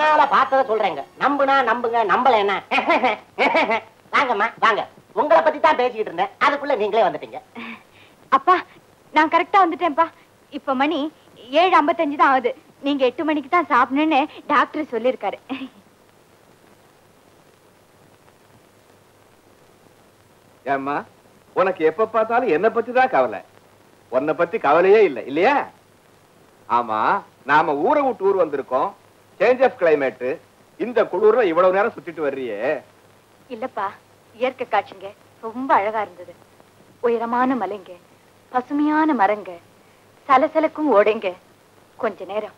கண்ணால பார்த்தத சொல்றேங்க. நம்புனா நம்புங்க, நம்பல என்ன? வாங்கம்மா வாங்க. உங்களை பத்தி தான் பேசிக்கிட்டு இருந்தேன், அதுக்குள்ள நீங்களே வந்துட்டீங்க. அப்பா நான் கரெக்டா வந்துட்டேன்ப்பா. இப்ப மணி 7:55 தான் ஆகுது. நீங்க 8 மணிக்கு தான் சாப்பிடணும்னு டாக்டர் சொல்லிருக்காரு. ஏம்மா, உனக்கு எப்ப பார்த்தாலும் என்ன பத்தி தான் கவலை, உன்னை பத்தி கவலையே இல்லை இல்லையா? ஆமா, நாம ஊரை விட்டு ஊர் வந்திருக்கோம். Change of climate. இந்த குளிர்ல இவ்வளவு நேரம் சுத்திட்டு வர்றியே? இல்லப்பா, இயற்கை காட்சிங்க ரொம்ப அழகா இருந்தது. உயரமான மலைங்க, பசுமையான மரங்க, சலசலக்கும் ஓடைங்க. கொஞ்ச நேரம்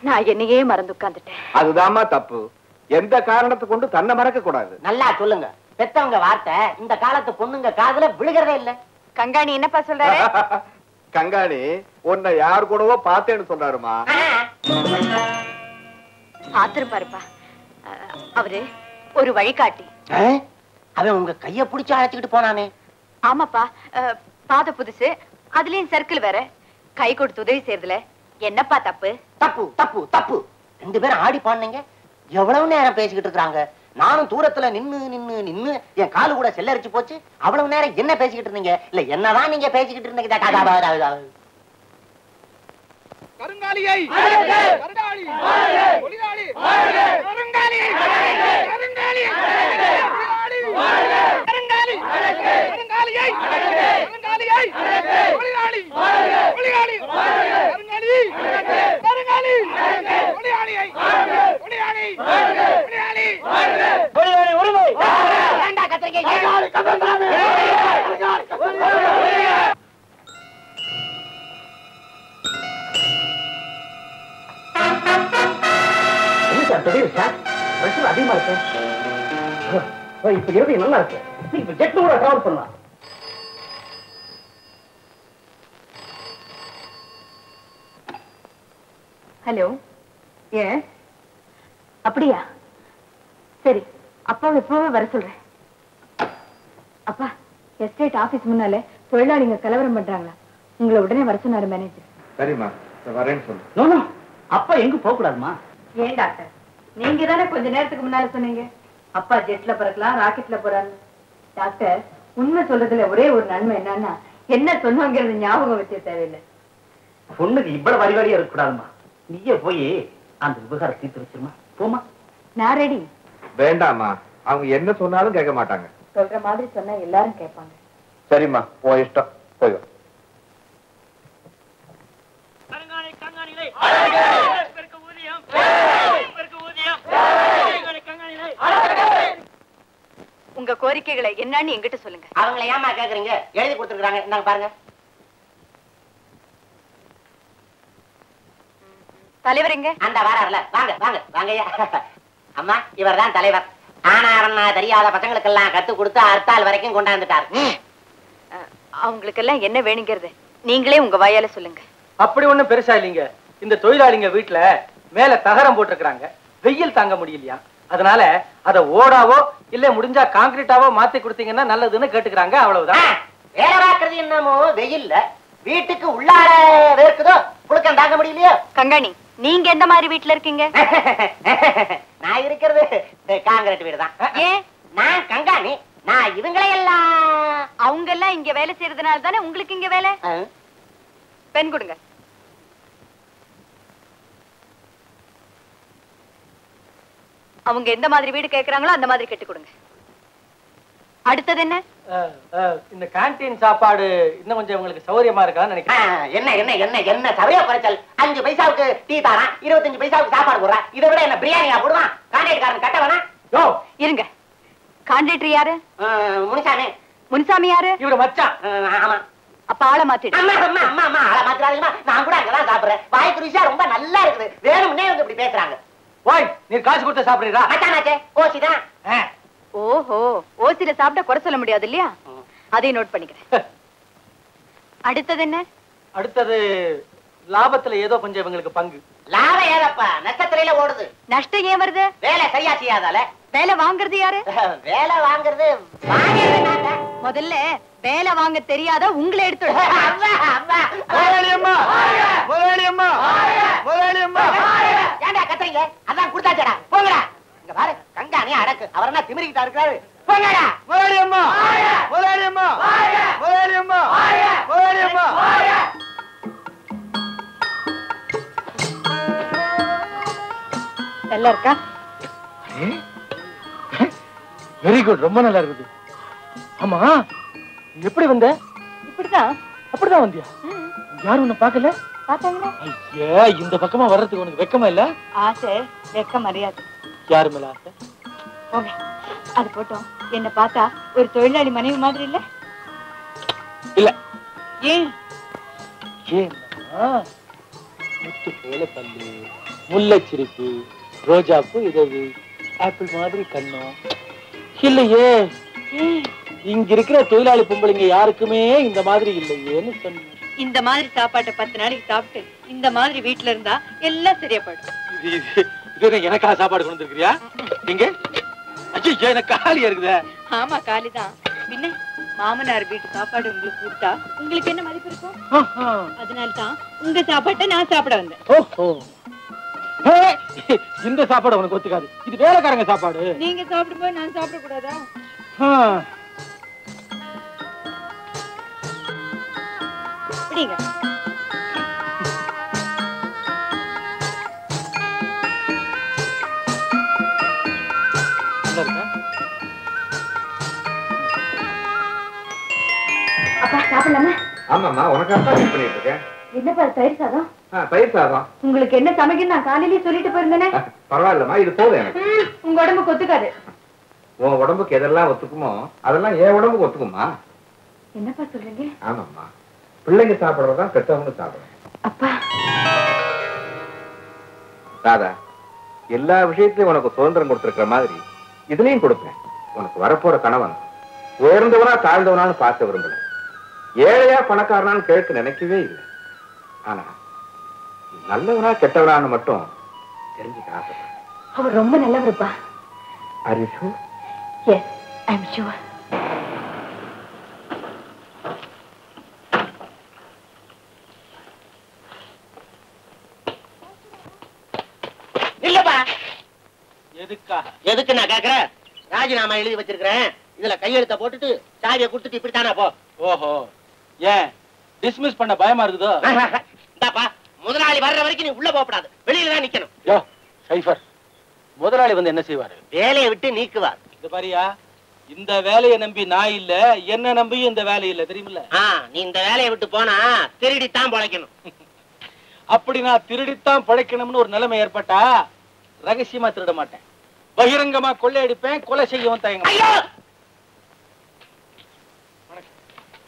நான் என்னையே மறந்து உட்கார்ந்துட்டேன். அதுதாம்மா தப்பு. எந்த காரணத்தை கொண்டு தன்னை மறக்க கூடாது. நல்லா சொல்லுங்க. பெத்தவங்க வார்த்தை இந்த காலத்து பொண்ணுங்க காதுல விழுகிறதே இல்ல. கங்காணி என்னப்பா சொல்றாரு? கங்காணி உன்னை யார் கூடவோ பார்த்தேன்னு சொல்றாருமா. பாத்துருப்பாருப்பா. அவரு ஒரு வழிகாட்டி. அவன் உங்க கைய புடிச்சு அழைச்சுக்கிட்டு போனானே? ஆமாப்பா, பாத புதுசு, அதுலயும் சர்க்கிள் வேற. கை கொடுத்து உதவி செய்யறதுல என்னப்பா தப்பு? தப்பு தப்பு தப்பு. 2 பேரும் ஆடி பாடுனீங்க. எவ்வளவு நேரம் பேசிக்கிட்டு இருக்காங்க. நானும் தூரத்துல நின்னு நின்னு நின்னு என் காலு கூட செல்லரிச்சு போச்சு. அவ்வளவு நேரம் என்ன பேசிக்கிட்டு இருந்தீங்க? இல்ல என்னதான் நீங்க பேசிக்கிட்டு இருந்தீங்க? கருங்காலியை கருங்காலி ஒளிகாலி கருங்காலி கருங்காலி கருங்காலி கருங்காலியை கருங்காலியை ஒளிகாலி ஒளிகாலி கருங்காலி கருங்காலி ஒளிகாலியை ஒளிகாலி ஒளிகாலி ஒளிகாலி ஒளிவை ஏண்டா கத்திரிக்கை கருங்காலி கருங்காலி அதிகமா இருக்கு. இப்ப இறுதி நல்லா இருக்கு. இப்ப ஜெட்ல கூட டிராவல் பண்ணலாம். ஹலோ, ஏன் அப்படியா? சரி, அப்பாவை எப்பவே வர சொல்றேன். அப்பா, எஸ்டேட் ஆபீஸ் முன்னால தொழிலாளிங்க கலவரம் பண்றாங்களா? உங்களை உடனே வர சொன்னாரு மேனேஜர். சரிம்மா, வரேன்னு சொல்லு. அப்பா எங்க போக கூடாதுமா? ஏன் டாக்டர், நீங்க தானே கொஞ்ச நேரத்துக்கு முன்னால சொன்னீங்க அப்பா ஜெட்ல பறக்கலாம், ராக்கெட்ல போறாங்க. டாக்டர், உண்மை சொல்றதுல ஒரே ஒரு நன்மை என்னன்னா, என்ன சொன்னாங்கிறது ஞாபகம் வச்ச தேவையில்லை. பொண்ணுக்கு இவ்வளவு வரிவாடியா இருக்க கூடாதுமா. நீயே போய் அந்த விவகாரம் தீர்த்து வச்சிருமா. போமா. நான் ரெடி. வேண்டாமா, அவங்க என்ன சொன்னாலும் கேட்க மாட்டாங்க. சொல்ற மாதிரி சொன்னா எல்லாரும் கேட்பாங்க. சரிம்மா, போ, இஷ்டம், போய் வா. உங்க கோரிக்கைகளை என்னன்னு என்கிட்ட சொல்லுங்க. அவங்களை ஏமா கேக்குறீங்க? எழுதி கொடுத்துருக்காங்க, இந்தாங்க பாருங்க. தலைவர் எங்க? அந்த வாரல. வாங்க வாங்க வாங்கய்யா. அம்மா, இவர் தான் தலைவர். ஆனாரன்னா தெரியாத பசங்களுக்கெல்லாம் கத்து கொடுத்து அர்த்தால் வரைக்கும் கொண்டாந்துட்டார். அவங்களுக்கு எல்லாம் என்ன வேணுங்கிறது நீங்களே உங்க வாயால சொல்லுங்க. அப்படி ஒண்ணும் பெருசா இல்லைங்க. இந்த தொழிலாளிங்க வீட்டுல மேல தகரம் போட்டிருக்கிறாங்க, வெயில் தாங்க முடியலையா, அதனால அத ஓடாவோ இல்ல முடிஞ்சா கான்கிரீட்டாவோ மாத்தி கொடுத்தீங்கன்னா நல்லதுன்னு கேட்டுக்கிறாங்க, அவ்வளவுதான். வேலை பார்க்கறது என்னமோ வெயில்ல, வீட்டுக்கு உள்ளார வேர்க்குதோ, புழுக்கம் தாங்க முடியலையோ. கங்காணி, நீங்க எந்த மாதிரி வீட்டுல இருக்கீங்க? நான் இருக்கிறது காங்கிரீட் வீடு தான். ஏன்? நான் கங்காணி. நான் இவங்களையெல்லாம் அவங்க எல்லாம் இங்க வேலை செய்யறதுனால தானே உங்களுக்கு இங்க வேலை. பெண் கொடுங்க. அவங்க எந்த மாதிரி வீடு கேட்கறாங்களோ அந்த மாதிரி கட்டி கொடுங்க. அடுத்தது என்ன? இந்த கேண்டீன் சாப்பாடு இன்னும் கொஞ்சம் உங்களுக்கு சௌகரியமா இருக்கான்னு நினைக்கிறேன். என்ன என்ன என்ன என்ன சௌகரிய குறைச்சல். 5 பைசாவுக்கு டீ தாரான், 25 பைசாவுக்கு சாப்பாடு போடுறான். இதை விட என்ன பிரியாணியா போடுவான்? கான்ட்ராக்ட்காரன் கட்ட வேணா? யோ இருங்க. கான்ட்ராக்டர் யாரு? முனிசாமி. முனிசாமி யாரு? இவரு மச்சான். ஆமா. அப்ப ஆளை மாத்திடு. அம்மா அம்மா அம்மா அம்மா ஆளை மாத்திராதீங்கம்மா. நான் கூட அங்கதான் சாப்பிடுறேன். வாய்க்கு ருசியா ரொம்ப நல்லா இருக்குது. வேணும்னே வந்து இப்படி பேசுறாங்க. ஓய், நீ காசு கொடுத்து சாப்பிடுறீரா? மச்சானாச்சே, ஓசிதான். ஓஹோ, ஓசில சாப்பிட்டா குறை சொல்ல முடியாது இல்லையா? அதை நோட் பண்ணிக்கிறேன். அடுத்தது என்ன? அடுத்தது லாபத்துல ஏதோ கொஞ்சம் இவங்களுக்கு பங்கு. லாபம் ஏதப்பா, நஷ்டத்தில ஓடுது. நஷ்டம் ஏன் வருது? வேலை சரியா செய்யாதால. வேலை வாங்குறது யாரு? வேலை வாங்குறது முதல்ல வேலை வாங்க தெரியாத உங்களை எடுத்து ஏண்டா கத்திரிக்க போறீங்க? அதான் கொடுத்தாச்சடா, போங்கடா. இங்க பாரு, கங்காணி அடக்கு. அவர் என்ன திமிரிக்கிட்டா இருக்காரு? போங்கடா. முதலாளி அம்மா, முதலாளி அம்மா, முதலாளி அம்மா, முதலாளி அம்மா. நல்லா இருக்கா? வெரி குட், ரொம்ப நல்லா இருக்குது. ஆமா, எப்படி வந்த? இப்படிதான். அப்படிதான் வந்தியா? யாரும் உன்னை பாக்கல? பாத்தாங்களா? ஐயா, இந்த பக்கமா வர்றதுக்கு உனக்கு வெக்கமா இல்ல? ஆசை, வெக்கம், மரியாதை. யாரு மேல ஆசை? போங்க, அது போட்டோம். என்ன பார்த்தா ஒரு தொழிலாளி மனைவி மாதிரி இல்ல? இல்ல. ஏன்? ஏன்னா முத்து போல பல்லு, முல்லைச்சிரிப்பு, ரோஜாப்பூ இதழு, ஆப்பிள் மாதிரி கண்ணம் இல்லையே. இங்க இருக்கிற தொழிலாளி பொம்பளைங்க யாருக்குமே இந்த மாதிரி இல்லையேன்னு சொன்ன. இந்த மாதிரி சாப்பாட்டை 10 நாளைக்கு சாப்பிட்டு இந்த மாதிரி வீட்டுல இருந்தா எல்லாம் சரியா போயிடும். எனக்கா சாப்பாடு கொண்டு வந்துருக்கிறியா? எங்க? ஐயோ, எனக்கு காலியா இருக்குதே. ஆமா, காலிதான். பின்ன மாமனார் வீட்டு சாப்பாடு உங்களுக்கு கொடுத்தா உங்களுக்கு என்ன மதிப்பு இருக்கும்? அதனால்தான் உங்க சாப்பாட்டை நான் சாப்பிட வந்தேன். ஓஹோ, இந்த சாப்பாடு உனக்கு ஒத்துக்காது. இது வேலைக்காரங்க சாப்பாடு. நீங்க சாப்பிடும்போது நான் சாப்பிட கூடாதா? அப்படிங்க. அப்பா சாப்பிடலாமா? ஆமாம்மா, உனக்காக தான் வெயிட் பண்ணிட்டு இருக்கேன். என்னப்பா தயிர் சாதம்? தயிர் சாதம். உங்களுக்கு என்ன சமைக்கணும் நான் காலையிலேயே சொல்லிட்டு போயிருந்தேனே. பரவாயில்லம்மா, இது போதும் எனக்கு. உங்க உடம்புக்கு ஒத்துக்காது. உன் உடம்புக்கு எதெல்லாம் ஒத்துக்குமோ அதெல்லாம் என் உடம்புக்கு ஒத்துக்குமா? என்னப்பா சொல்றீங்க? ஆமாம்மா, பிள்ளைங்க சாப்பிடுறதுதான் பெற்றவங்க சாப்பிடுறேன். அப்பா, ராதா, எல்லா விஷயத்திலையும் உனக்கு சுதந்திரம் கொடுத்திருக்கிற மாதிரி இதுலயும் கொடுப்பேன். உனக்கு வரப்போற கணவன் உயர்ந்தவனா தாழ்ந்தவனான்னு பார்க்க விரும்பல, ஏழையா பணக்காரனான்னு கேட்க நினைக்கவே இல்லை. ஆனா நல்லவனா கெட்டவனான்னு மட்டும் தெரிஞ்சுக்க ஆசைப்படுறேன். அவர் ரொம்ப நல்லவருப்பா. Are you sure? Yes, I'm sure. இல்லப்பா. எதுக்கா? எதுக்கு நான் கேக்குறேன்? ராஜினாமா எழுதி வச்சிருக்கிறேன். இதுல கையெழுத்த போட்டுட்டு சாவியை கொடுத்துட்டு இப்படித்தானே போ. ஓஹோ, ஏன் டிஸ்மிஸ் பண்ண பயமா இருக்குதோ? இந்தாப்பா, முதலாளி வர்ற வரைக்கும் நீ உள்ள போகக்கூடாது, வெளியில தான் நிக்கணும். யோ சைஃபர், முதலாளி வந்து என்ன செய்வாரு? வேலையை விட்டு நீக்குவார். இது பாரியா, இந்த வேலையை நம்பி நான் இல்ல, என்ன நம்பியும் இந்த வேலை இல்ல, தெரியுமில்ல? நீ இந்த வேலையை விட்டு போனா திருடித்தான் பொழைக்கணும். அப்படி நான் திருடித்தான் பிழைக்கணும்னு ஒரு நிலைமை ஏற்பட்டா ரகசியமா திருட மாட்டேன், பகிரங்கமா கொள்ளையடிப்பேன், கொலை செய்யவும் தயங்க.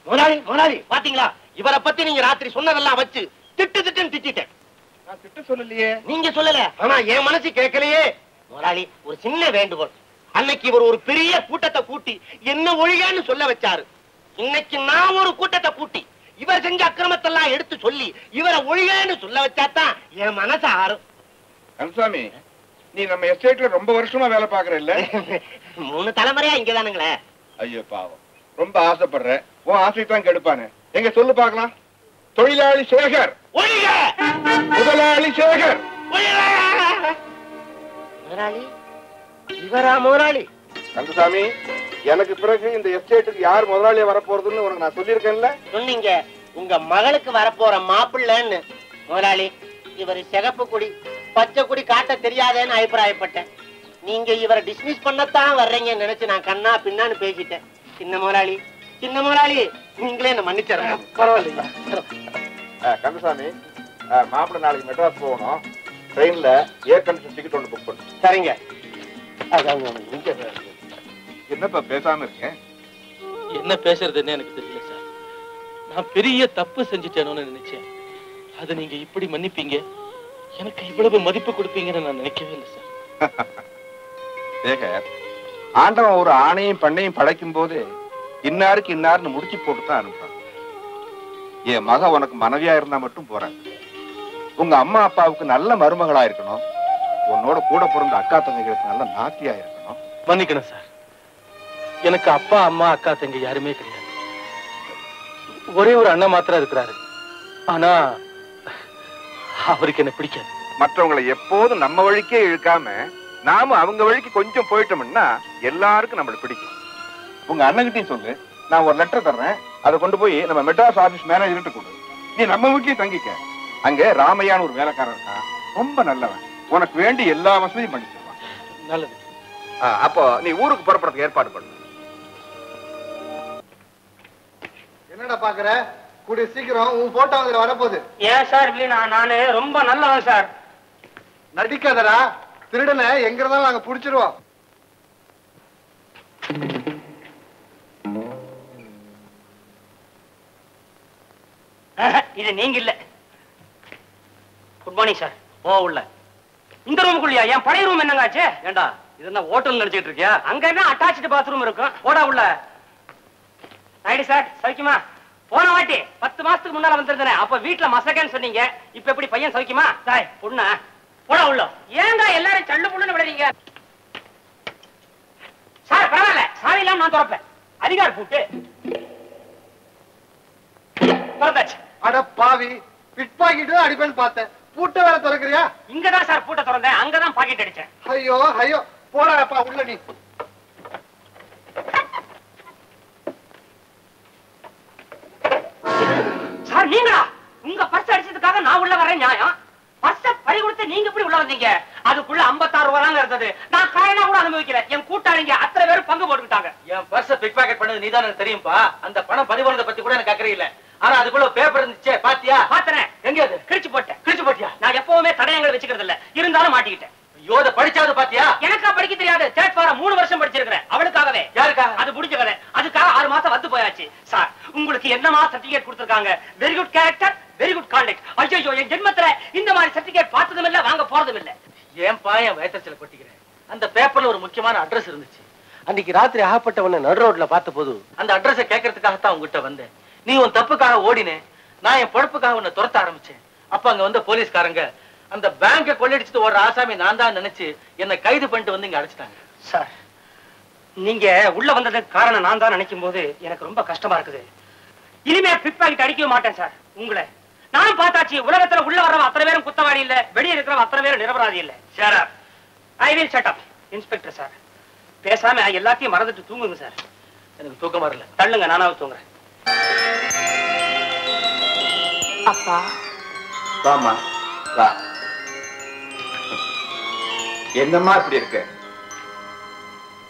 முதலாளி, முதலாளி பாத்தீங்களா, இவரை பத்தி நீங்க ராத்திரி சொன்னதெல்லாம் வச்சு திட்டு திட்டுன்னு திட்டேன். நான் திட்டு சொல்லலையே. நீங்க சொல்லல, ஆனா என் மனசு கேட்கலையே. முதலாளி, ஒரு சின்ன வேண்டுகோள். அன்னைக்கு இவர் ஒரு பெரிய கூட்டத்தை கூட்டி என்ன ஒழியான்னு சொல்ல வச்சாரு. இன்னைக்கு நான் ஒரு கூட்டத்தை கூட்டி இவர் செஞ்ச அக்கிரமத்தெல்லாம் எடுத்து சொல்லி இவரை ஒழியான்னு சொல்ல வச்சாதான் என் மனசு ஆறும். கந்தசாமி, நீ நம்ம எஸ்டேட்ல ரொம்ப வருஷமா வேலை பாக்குற இல்ல? 3 தலைமுறையா இங்கதானுங்களே. ஐயோ பாவம், ரொம்ப ஆசைப்படுற. உன் ஆசை தான் கெடுப்பானு. எங்க சொல்லு பாக்கலாம். தொழிலாளி சேகர் ஒழிக, முதலாளி சேகர். முதலாளி இவரா முதலாளி? கந்தசாமி, எனக்கு பிறகு இந்த எஸ்டேட்டுக்கு யார் முதலாளியா வரப்போறதுன்னு உனக்கு நான் சொல்லியிருக்கேன்ல. சொன்னீங்க, உங்க மகளுக்கு வரப்போற மாப்பிள்ளைன்னு. முதலாளி, இவர் சிகப்பு குடி பச்சை குடி காட்ட தெரியாதேன்னு அபிப்பிராயப்பட்டேன். நீங்க இவரை டிஸ்மிஸ் பண்ணத்தான் வர்றீங்கன்னு நினைச்சு நான் கண்ணா பின்னான்னு பேசிட்டேன். சின்ன முதலாளி, சின்ன முதலாளி, நீங்களே என்ன மன்னிச்சிடறேன். பரவாயில்லையா? கந்தசாமி, மாப்பிள்ளை நாளைக்கு மெட்ராஸ் போகணும். ட்ரெயின்ல ஏர் கண்டிஷன் டிக்கெட் ஒன்று புக் பண்ணு. சரிங்க. என்னப்பா பேசாம இருக்கேன்? என்ன பேசுறதுன்னு எனக்கு தெரியல சார். நான் பெரிய தப்பு செஞ்சுட்டேன்னு நினைச்சேன். அதை நீங்க இப்படி மன்னிப்பீங்க, எனக்கு இவ்வளவு மதிப்பு கொடுப்பீங்கன்னு நான் நினைக்கவே இல்லை சார். சேகர், ஆண்டவன் ஒரு ஆணையும் பண்ணையும் படைக்கும் போது இன்னாருக்கு இன்னாருன்னு முடிச்சு போட்டு தான் அனுப்புறான். என் மக உனக்கு மனைவியா இருந்தா மட்டும் போறாங்க. உங்க அம்மா அப்பாவுக்கு நல்ல மருமகளா இருக்கணும். உன்னோட கூட பிறந்த அக்கா தங்கைகளுக்கு நல்ல நாத்தியா இருக்கணும். மன்னிக்கணும் சார், எனக்கு அப்பா அம்மா அக்கா தங்கை யாருமே கிடையாது. ஒரே ஒரு அண்ணன் மாத்திரம் இருக்கிறாரு. ஆனா அவருக்கு என்ன பிடிக்காது. மற்றவங்களை எப்போதும் நம்ம வழிக்கே இழுக்காம நாம அவங்க வழிக்கு கொஞ்சம் போயிட்டோம்னா எல்லாருக்கும் நம்மள பிடிக்கும். உங்க அண்ணன்கிட்டயும் சொல்லு, நான் ஒரு லெட்டர் தர்றேன், அதை கொண்டு போய் நம்ம மெட்ராஸ் ஆபீஸ் மேனேஜர்கிட்ட கொடு. நீ நம்ம வீட்லயும் தங்கிக்க. அங்க ராமையான்னு ஒரு வேலைக்காரன் இருக்கான், ரொம்ப நல்லவன், உனக்கு வேண்டி எல்லா வசதியும் பண்ணி தருவான். நல்லது. அப்போ நீ ஊருக்கு புறப்படுறதுக்கு ஏற்பாடு பண்ணு. என்னடா பாக்குற? கூடிய சீக்கிரம் உன் போட்டோ அதுல வரப்போகுது. ஏன் சார் இல்லைனா நானு ரொம்ப நல்லவன் சார். நடிக்காதடா, திருடனை எங்க இருந்தாலும் நாங்க புடிச்சிருவோம். இது நீங்க இல்ல. Good morning sir. ஓ உள்ள இந்த ரூமுக்குள்ளயா? என் பழைய ரூம் என்னங்காச்சு? ஏண்டா இது என்ன ஹோட்டல் நினைச்சிட்டு இருக்கியா? அங்க என்ன அட்டாச்டு பாத்ரூம் இருக்கும். போடா உள்ள. ஐடி சார் சௌக்கியமா? போன வாட்டி 10 மாசத்துக்கு முன்னால வந்திருந்தேன், அப்ப வீட்டுல மசகன்னு சொன்னீங்க. இப்ப எப்படி பையன் சௌக்கியமா? தாய் பொண்ணா? போடா உள்ள. ஏங்க எல்லாரும் சல்லு புள்ளுன்னு விடுறீங்க? சார் பரவாயில்ல, சாவி இல்லாம நான் திறப்பேன். அதிகார பூட்டு திறந்தாச்சு. அட பாவி, பிட் பாக்கெட் தான் அடிப்பேன்னு பார்த்தேன், பூட்ட வேற திறக்கிறியா? இங்கதான் சார் பூட்டை திறந்தேன், அங்கதான் பாக்கெட் அடிச்சேன். ஐயோ ஐயோ, போடாப்பா உள்ள நீ. சார் நீங்களா? உங்க பர்ஸ் அடிச்சதுக்காக நான் உள்ள வரேன் நியாயம்? பர்ஸ பறி கொடுத்து நீங்க எப்படி உள்ள வந்தீங்க? அதுக்குள்ள 56 ரூபாய் தாங்க இருந்தது. நான் காரணம் கூட அனுபவிக்கிறேன். என் கூட்டாளிங்க அத்தனை பேரும் பங்கு போட்டுக்கிட்டாங்க. என் பர்ஸ பிக் பாக்கெட் பண்ணது நீதான் எனக்கு தெரியும்பா. அந்த பணம் பறிபோனதை பத்தி கூட எனக்கு அக்கறை இல்ல. ஆனா அதுக்குள்ள பேப்பர் இருந்துச்சே, பாத்தியா? பாத்தனே. எங்க அது? கிழிச்சு போட்டேன். கிழிச்சு போட்டியா? நான் எப்பவுமே தடயங்கள் வச்சுக்கிறது இல்ல, இருந்தாலும் மாட்டிக்கிட்டேன். ஐயோ, அதை படிச்சாவது பாத்தியா? எனக்கா படிக்க தெரியாது. தேர்ட் ஃபாரம் 3 வருஷம் படிச்சிருக்கிறேன். அவளுக்காகவே. யாருக்காக? அது முடிஞ்ச கதை. அதுக்காக 6 மாசம் வந்து போயாச்சு. சார் உங்களுக்கு என்னமா சர்டிபிகேட் கொடுத்திருக்காங்க? Very good character, very good contact. ஐயோ, என் ஜென்மத்துல இந்த மாதிரி சர்டிபிகேட் பார்த்ததும் இல்ல, வாங்க போறதும் இல்ல. ஏன்பா என் வயத்தச்சல கொட்டிக்கிறேன்? அந்த பேப்பர்ல ஒரு முக்கியமான அட்ரஸ் இருந்துச்சு. அன்னைக்கு ராத்திரி ஆகப்பட்டவனை நடு ரோட்ல பார்த்த போது அந்த அட்ரஸை கேட்கறதுக்காகத்தான் உங்ககிட்ட வந்தேன். நீ உன் தப்புக்காக ஓடினே, நான் என் பொழப்புக்காக உன்னை துரத்த ஆரம்பிச்சேன். அப்ப அங்க வந்த போலீஸ்காரங்க அந்த பேங்கை கொள்ளையடிச்சுட்டு ஓடுற ஆசாமி நான் தான் நினைச்சு என்னை கைது பண்ணிட்டு வந்து இங்க அழைச்சிட்டாங்க. சார் நீங்க உள்ள வந்ததுக்கு காரணம் நான் தான் நினைக்கும் போது எனக்கு ரொம்ப கஷ்டமா இருக்குது. இனிமே பிக் பாக்கெட் அடிக்கவே மாட்டேன் சார். உங்களை நானும் பார்த்தாச்சு. உலகத்துல உள்ள வர்றவன் அத்தனை பேரும் குத்தவாளி இல்ல, வெளியே இருக்கிறவன் அத்தனை பேரும் நிரபராதி இல்ல. Shut up. I will shut up. Inspector sir பேசாம எல்லாத்தையும் மறந்துட்டு தூங்குங்க சார். எனக்கு தூக்கம் வரல. தள்ளுங்க, நானாவது தூங்குறேன். அப்பா வாமா வா. என்னம்மா இப்படி இருக்க?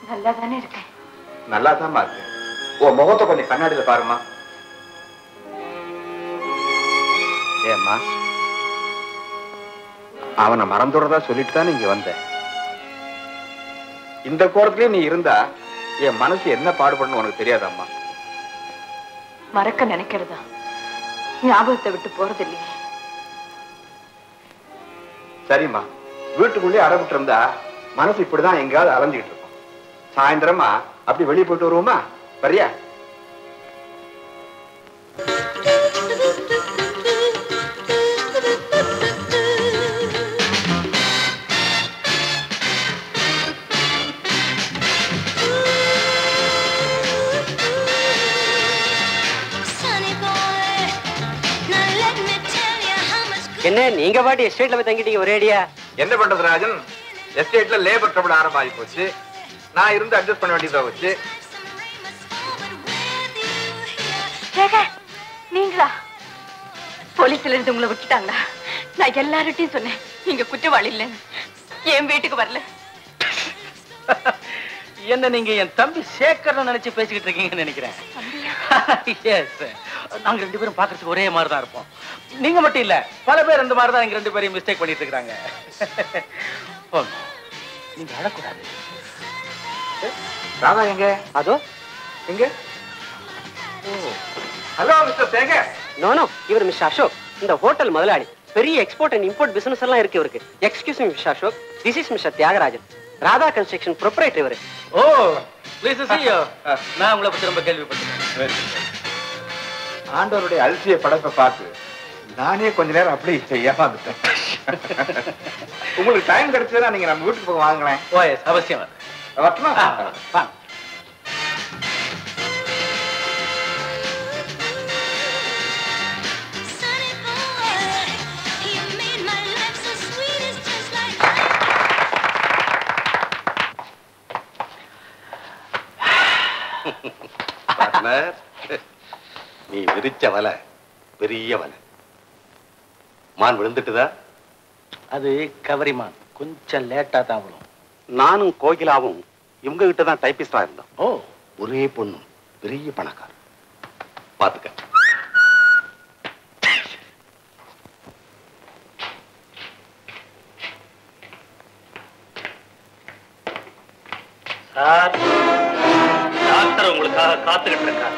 நல்லா தானே இருக்கேன். நல்லா தான்மா இருக்கு. உன் முகத்தை கொஞ்சம் கண்ணாடியில பாருமா. ஏம்மா, அவனை மறந்துடுறதா சொல்லிட்டு தான் நீங்க வந்த. இந்த கோரத்திலே நீ இருந்தா என் மனசு என்ன பாடுபடணும் உனக்கு தெரியாதாம்மா? மறக்க நினைக்கிறதா ஞாபகத்தை விட்டு போறது இல்லையே. சரிம்மா, வீட்டுக்குள்ளே அடவிட்டு இருந்தா மனசு இப்படிதான் எங்கேயாவது அலைஞ்சிட்டு இருக்கும். சாயந்தரமா அப்படி வெளியே போயிட்டு வருவோமா? வரியா? என்ன நீங்க பாட்டி எஸ்டேட்ல போய் தங்கிட்டீங்க ஒரேடியா? என்ன பண்றது ராஜன், எஸ்டேட்ல லேபர் ட்ரபிள் ஆரம்பமாகி போச்சு. நான் இருந்து அட்ஜஸ்ட் பண்ண வேண்டியதா வச்சு. நீங்களா? போலீஸ்ல இருந்து உங்களை விட்டுட்டாங்களா? நான் எல்லார்கிட்டையும் சொன்னேன் நீங்க குற்றவாளி இல்லைன்னு. என் வீட்டுக்கு வரல. என்ன நீங்க என் தம்பி சேகர் நினைச்சு பேசிக்கிட்டு இருக்கீங்கன்னு நினைக்கிறேன். எஸ், நாங்க 2 பேரும் பாக்குறதுக்கு ஒரே மாதிரி தான் இருப்போம். நீங்க மட்டும் இல்ல, பல பேர் இந்த மாதிரி தான் எங்க 2 பேரையும் மிஸ்டேக் பண்ணிட்டு இருக்காங்க. நீங்க அழக்கூடாது. ராதா எங்க? அதோ எங்க? Hello mister Sekar. நோ, இவர் மிஸ்டர் அசோக், இந்த ஹோட்டல் முதலாளி. பெரிய எக்ஸ்போர்ட் அண்ட் இம்போர்ட் பிசினஸ் எல்லாம் இருக்கு இவருக்கு. Excuse me mister Ashok, this is mister Thiyagarajan, Radha construction proprietor இவரு. Oh please see you. நான் உங்களை பத்தி ரொம்ப கேள்விப்பட்டேன். ஆண்டவருடைய அலட்சிய படைப்பை பார்த்து நானே கொஞ்ச நேரம் அப்படி ஏமாந்துட்டேன். உங்களுக்கு டைம் கிடைச்சதுன்னா நீங்க நம்ம வீட்டுக்கு போக வாங்களேன். ஓ எஸ், அவசியம் வரட்டுமா? வாங்க. Sunny boy, you made my life so sweet. நீ விரிச்ச வலை பெரிய வலை. மான் விழுந்துட்டுதா? அது கவரிமான், கொஞ்சம் லேட்டா தான் விழும். நானும் கோகிலாவும் இவங்க கிட்ட தான் டைப்பிஸ்டா இருந்தோம். ஓ, ஒரே பொண்ணு, பெரிய பணக்கார. பாத்துக்க. சார், டாக்டர் உங்களுக்காக காத்துக்கிட்டு இருக்கார்.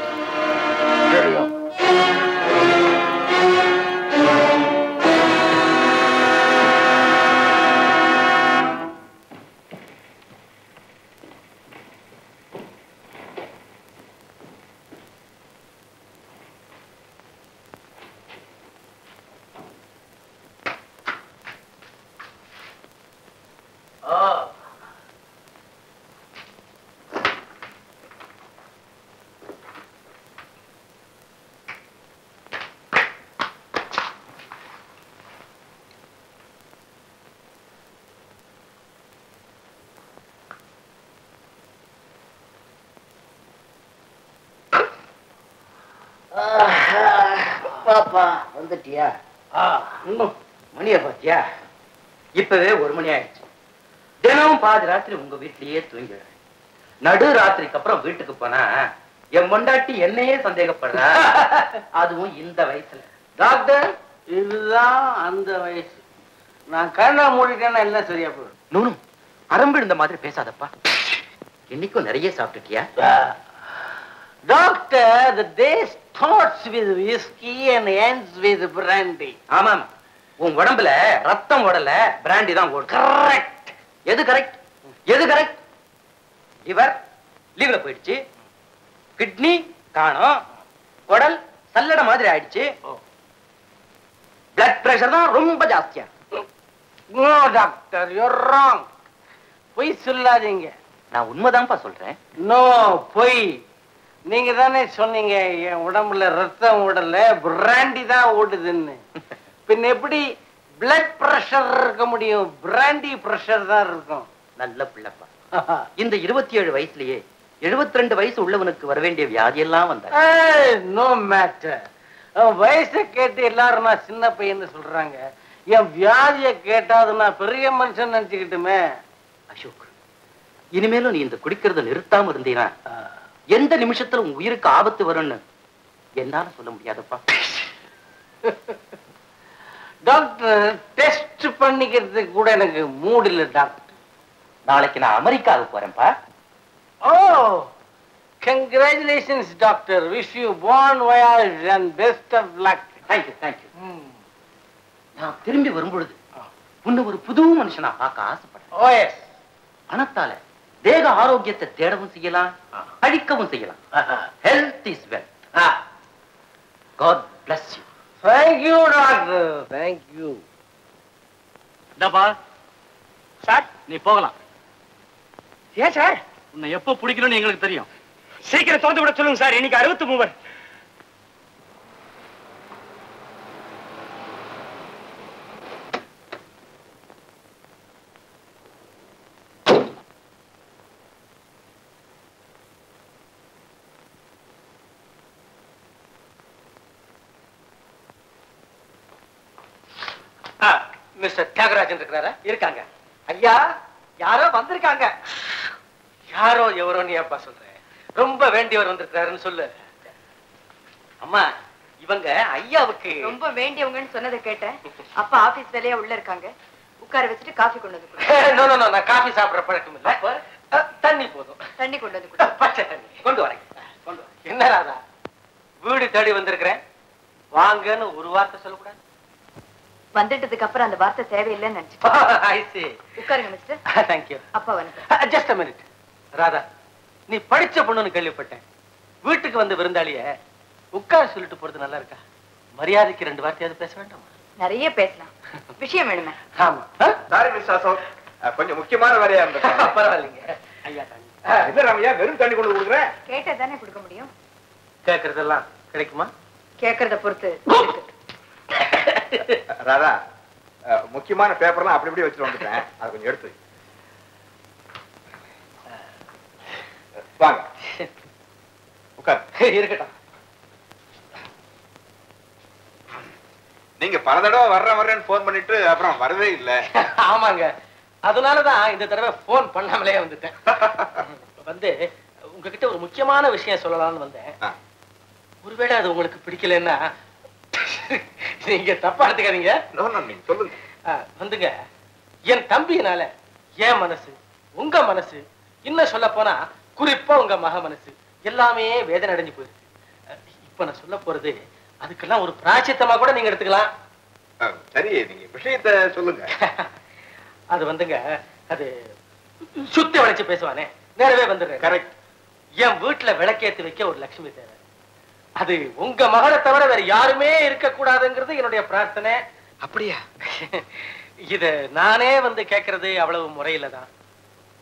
பாப்பா வந்துட்டியா? இன்னும் மணியை பாத்தியா? இப்பவே 1 மணி ஆயிடுச்சு. தினமும் பாதி ராத்திரி உங்க வீட்லயே தூங்கிடுறேன். நடு ராத்திரிக்கு அப்புறம் வீட்டுக்கு போனா என் மொண்டாட்டி என்னையே சந்தேகப்படுறா. அதுவும் இந்த வயசுல. டாக்டர், இதுதான் அந்த வயசு. நான் கண்ணா மூடிட்டேன்னா எல்லாம் சரியா போயிடும். நூனும் அரம்பு இந்த மாதிரி பேசாதப்பா. இன்னைக்கும் நிறைய சாப்பிட்டுட்டியா? Doctor, the day starts with whiskey and ends with brandy. ஆமாம், உன் உடம்புல ரத்தம் ஓடல, பிராண்டி தான் ஓடும். கரெக்ட். எது கரெக்ட்? எது கரெக்ட்? லிவர் லீவ்ல போயிடுச்சு, கிட்னி காணோம், குடல் சல்லடை மாதிரி ஆயிடுச்சு, பிளட் பிரஷர் தான் ரொம்ப ஜாஸ்தியா. No doctor, you're wrong. பொய் சொல்லாதீங்க. நான் உண்மைதான்ப்பா சொல்றேன். நோ, பொய். நீங்க தானே சொன்னீங்க என் உடம்புல ரத்தம் ஓடல, பிராண்டி தான் ஓடுதுன்னு. பின் எப்படி பிளட் பிரஷர் இருக்க முடியும்? பிராண்டி பிரஷர் தான் இருக்கும். நல்ல பிள்ளைப்பா. இந்த 27 வயசுலயே 72 வயசு உள்ளவனுக்கு வர வேண்டிய வியாதி எல்லாம் வந்தா. No matter. வயசை கேட்டு எல்லாரும் நான் சின்ன பையன்னு சொல்றாங்க. என் வியாதிய கேட்டாது நான் பெரிய மனுஷன் நினைச்சுக்கிட்டுமே. அசோக், இனிமேலும் நீ இந்த குடிக்கிறத நிறுத்தாம இருந்தீனா எந்த நிமிஷத்துல உன் உயிருக்கு ஆபத்து வரும்னு என்னால சொல்ல முடியாதப்பா. டாக்டர், டெஸ்ட் பண்ணிக்கிறதுக்கு கூட எனக்கு மூட் இல்ல டாக்டர். நாளைக்கு நான் அமெரிக்காவுக்கு போறேன்ப்பா. Oh, congratulations doctor. Wish you bon voyage and best of luck. Thank you thank you. நான் திரும்பி வரும்பொழுது உன்னை ஒரு புது மனுஷனா பார்க்க ஆசைப்படுறேன். ஓ எஸ். பணத்தால தேக ஆரோக்கியத்தை தேடவும் செய்யலாம், அழிக்கவும் செய்யலாம். Health is wealth. God bless you. Thank you doctor. Thank you. டப்பா சார், நீ போகலாம். ஏன் சார்? உன்னை எப்போ பிடிக்கணும்னு எங்களுக்கு தெரியும். சீக்கிரம் திறந்து விட சொல்லுங்க சார். இன்னைக்கு 63. மிஸ்டர் தியாகராஜன் இருக்கிறாரா? இருக்காங்க. ஐயா, யாரோ வந்திருக்காங்க. யாரோ எவரோன்னு ஏப்பா சொல்றேன்? ரொம்ப வேண்டியவர் வந்திருக்காருன்னு சொல்லு. அம்மா, இவங்க ஐயாவுக்கு ரொம்ப வேண்டியவங்கன்னு சொன்னதை கேட்டேன். அப்பா ஆபீஸ் வேலையா உள்ள இருக்காங்க. உட்கார வச்சுட்டு காஃபி கொண்டு வந்து நோ நோ நோ, நான் காஃபி சாப்பிடுற பழக்கம் இல்ல. தண்ணி போதும். தண்ணி கொண்டு வந்து பச்சை தண்ணி கொண்டு வரேன். கொண்டு வரேன். என்ன ராதா, வீடு தேடி வந்திருக்கிறேன், வாங்கன்னு ஒரு வார்த்தை சொல்லக்கூடாது? வந்துட்டதுக்கு அப்புறம் அந்த வார்த்தை தேவையில்லைன்னு நினைச்சிட்டேன். உட்காருங்க மிஸ்டர். தேங்க்யூ. அப்பா வந்து ஜஸ்ட் a minute. ராதா, நீ படிச்ச பொண்ணுன்னு கேள்விப்பட்டேன். வீட்டுக்கு வந்து விருந்தாளிய உட்கார சொல்லிட்டு போறது நல்லா இருக்கா? மரியாதைக்கு 2 வார்த்தையாவது பேச வேண்டாமா? நிறைய பேசலாம். விஷயம் வேணுமே. ஆமா. சாரி மிஸ்டர் அசோக், கொஞ்சம் முக்கியமான வேலையா இருந்தது. பரவாயில்லைங்க ஐயா. தண்ணி என்ன ராமையா, வெறும் தண்ணி கொண்டு கொடுக்குறேன்? கேட்டா தானே கொடுக்க முடியும். கேட்கறதெல்லாம் கிடைக்குமா? கேட்கறத பொறுத்து. ராதா, முக்கியமான பேப்பர்லாம் அப்படி இப்படி வச்சுட்டு வந்துட்டேன். அதை கொஞ்சம் எடுத்து வாங்க. உட்கார். இருக்கட்டும். நீங்க பல தடவை வர்றேன்னு போன் பண்ணிட்டு அப்புறம் வரவே இல்ல. ஆமாங்க, அதனாலதான் இந்த தடவை போன் பண்ணாமலே வந்துட்டேன். வந்து உங்ககிட்ட ஒரு முக்கியமான விஷயம் சொல்லலாம்னு வந்தேன். ஒருவேளை அது உங்களுக்கு பிடிக்கலன்னா நீங்க தப்பா எடுத்துக்காதீங்க. சொல்லுங்க. வந்துங்க, என் தம்பியினால என் மனசு, உங்க மனசு, இன்னும் சொல்ல போனா குறிப்பா உங்க மக மனசு எல்லாமே வேதனை அடைஞ்சு போயிருக்கு. இப்ப நான் சொல்ல போறது அதுக்கெல்லாம் ஒரு பிராயச்சித்தமா கூட நீங்க எடுத்துக்கலாம். சரி, நீங்க விஷயத்தை சொல்லுங்க. அது வந்துங்க, அது சுத்தி வளைச்சு பேசுவானே, நேரவே வந்துடுறேன். கரெக்ட். என் வீட்டுல விளக்கேத்தி வைக்க ஒரு லட்சுமி தேவை. அது உங்க மகளை தவிர வேற யாருமே இருக்க கூடாதுங்கிறது என்னுடைய பிரார்த்தனை. அப்படியா? இத நானே வந்து கேட்கறது அவ்வளவு முறையில தான்.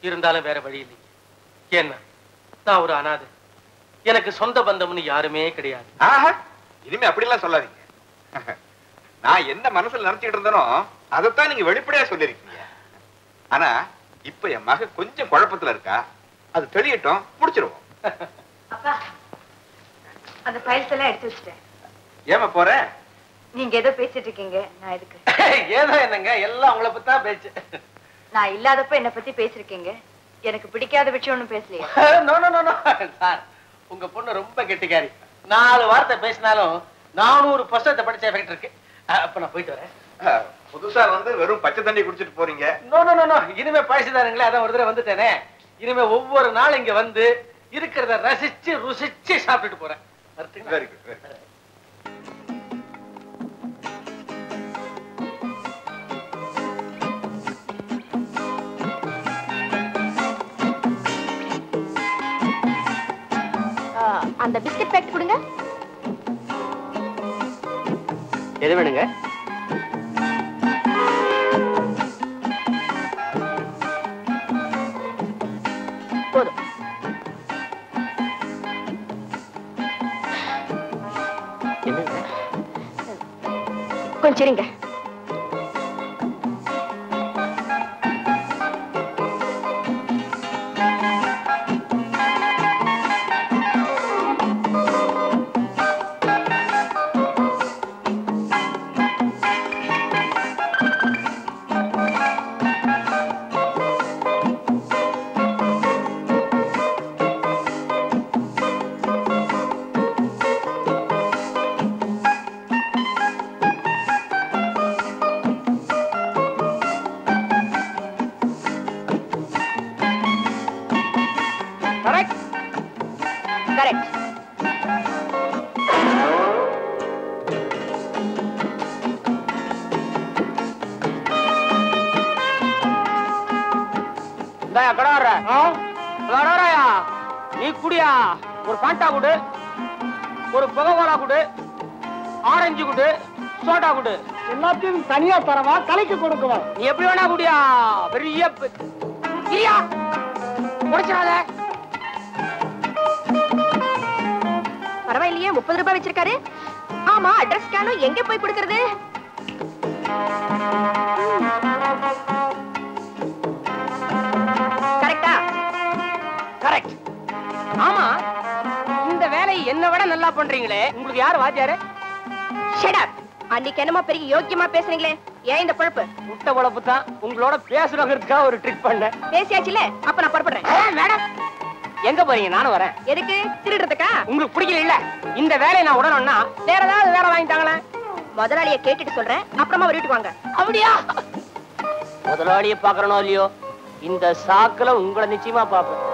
இருந்தாலும் வேற வழி இல்லைங்க. ஏன்னா நான் ஒரு அனாதை, எனக்கு சொந்த பந்தம்னு யாருமே கிடையாது. இனிமே அப்படிலாம் சொல்லாதீங்க. நான் என்ன மனசுல நினைச்சுட்டு இருந்தனோ அதைத்தான் நீங்க வெளிப்படையா சொல்லிருக்கீங்க. ஆனா இப்ப என் மக கொஞ்சம் குழப்பத்துல இருக்கா, அது தெளியட்டும், முடிச்சிருவோம். அப்பா, அந்த ஃபைல்ஸ் எல்லாம் எடுத்து வச்சுட்டேன். ஏமா போற? நீங்க ஏதோ பேசிட்டு இருக்கீங்க, நான் எதுக்கு? ஏதோ என்னங்க, எல்லாம் உங்களை பத்தி தான் பேச்சு. நான் இல்லாதப்ப என்ன பத்தி பேசிருக்கீங்க. எனக்கு பிடிக்காத விஷயம் ஒண்ணும் பேசலையா? நோ நோ நோ சார், உங்க பொண்ணு ரொம்ப கெட்டிக்காரி. 4 வார்த்தை பேசினாலும் 400 புத்தகத்தை படிச்ச எஃபெக்ட் இருக்கு. அப்ப நான் போயிட்டு வரேன். புதுசா வந்து வெறும் பச்சை தண்ணி குடிச்சிட்டு போறீங்க? நோ நோ நோ, இனிமே பழசுதானுங்களே, அதான் ஒரு தடவை வந்துட்டேனே. இனிமே ஒவ்வொரு நாள் இங்க வந்து இருக்கிறத ரசிச்சு ருசிச்சு சாப்பிட்டுட்டு போறேன். Very good. அந்த பிஸ்கட் பேக் கொடுங்க. எது வேணுங்க? போதும். என்னங்க? கொஞ்சம் இருங்க. நீ குடியா, ஒரு பாண்டா குடு, ஒரு புகவாலா குடு, ஆரஞ்சு குடு, சோடா குடு. எல்லாத்தையும் தனியா தரவா, கலைக்கு கொடுக்குவா? நீ எப்படி வேணா குடியா. பெரிய குடிச்சாத. பரவாயில்லையே, 30 ரூபாய் வச்சிருக்காரு. ஆமா, அட்ரஸ் காணும், எங்க போய் கொடுக்கறது? கரெக்டா? கரெக்ட். ஆமா, இந்த வேலையை என்ன விட நல்லா பண்றீங்களே, உங்களுக்கு யாரு வாத்தியாரு? Shut up. அன்னைக்கு என்னமா பெரிய யோக்கியமா பேசுறீங்களே, ஏன் இந்த பொழப்பு? முட்டை பொழப்பு தான். உங்களோட பேசுறதுக்காக ஒரு ட்ரிக் பண்ணேன். பேசியாச்சுல, அப்ப நான் புறப்படுறேன். மேடம், எங்க போறீங்க? நானும் வரேன். எதுக்கு? திருடுறதுக்கா? உங்களுக்கு பிடிக்கல இல்ல இந்த வேலையை நான் உடனே வேற ஏதாவது வேலை வாங்கிட்டாங்களே. முதலாளிய கேட்டுட்டு சொல்றேன், அப்புறமா வீட்டுக்கு வாங்க. அப்படியா? முதலாளிய பாக்குறனோ இல்லையோ, இந்த சாக்குல உங்களை நிச்சயமா பாப்பேன்.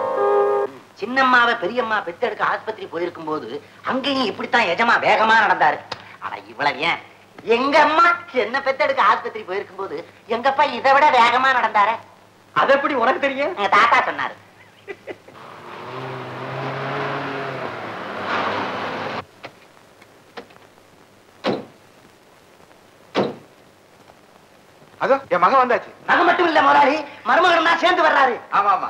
சின்னம்மாவை பெரியம்மா பெத்தெடுக்க ஆஸ்பத்திரி போயிருக்கும் போது அங்கேயும் இப்படித்தான் எஜமா வேகமா நடந்தாரு. ஆனா இவ்வளவு ஏன் எங்க அம்மா என்ன பெத்தெடுக்க ஆஸ்பத்திரி போயிருக்கும் போது எங்கப்பா இதை விட வேகமா நடந்தாரு. அது எப்படி உனக்கு தெரியும்? எங்க தாத்தா சொன்னாரு. அதோ என் மகன் வந்தாச்சு. அது மட்டும் இல்ல முதலாளி, மருமகன் தான் சேர்ந்து வர்றாரு. ஆமா ஆமா,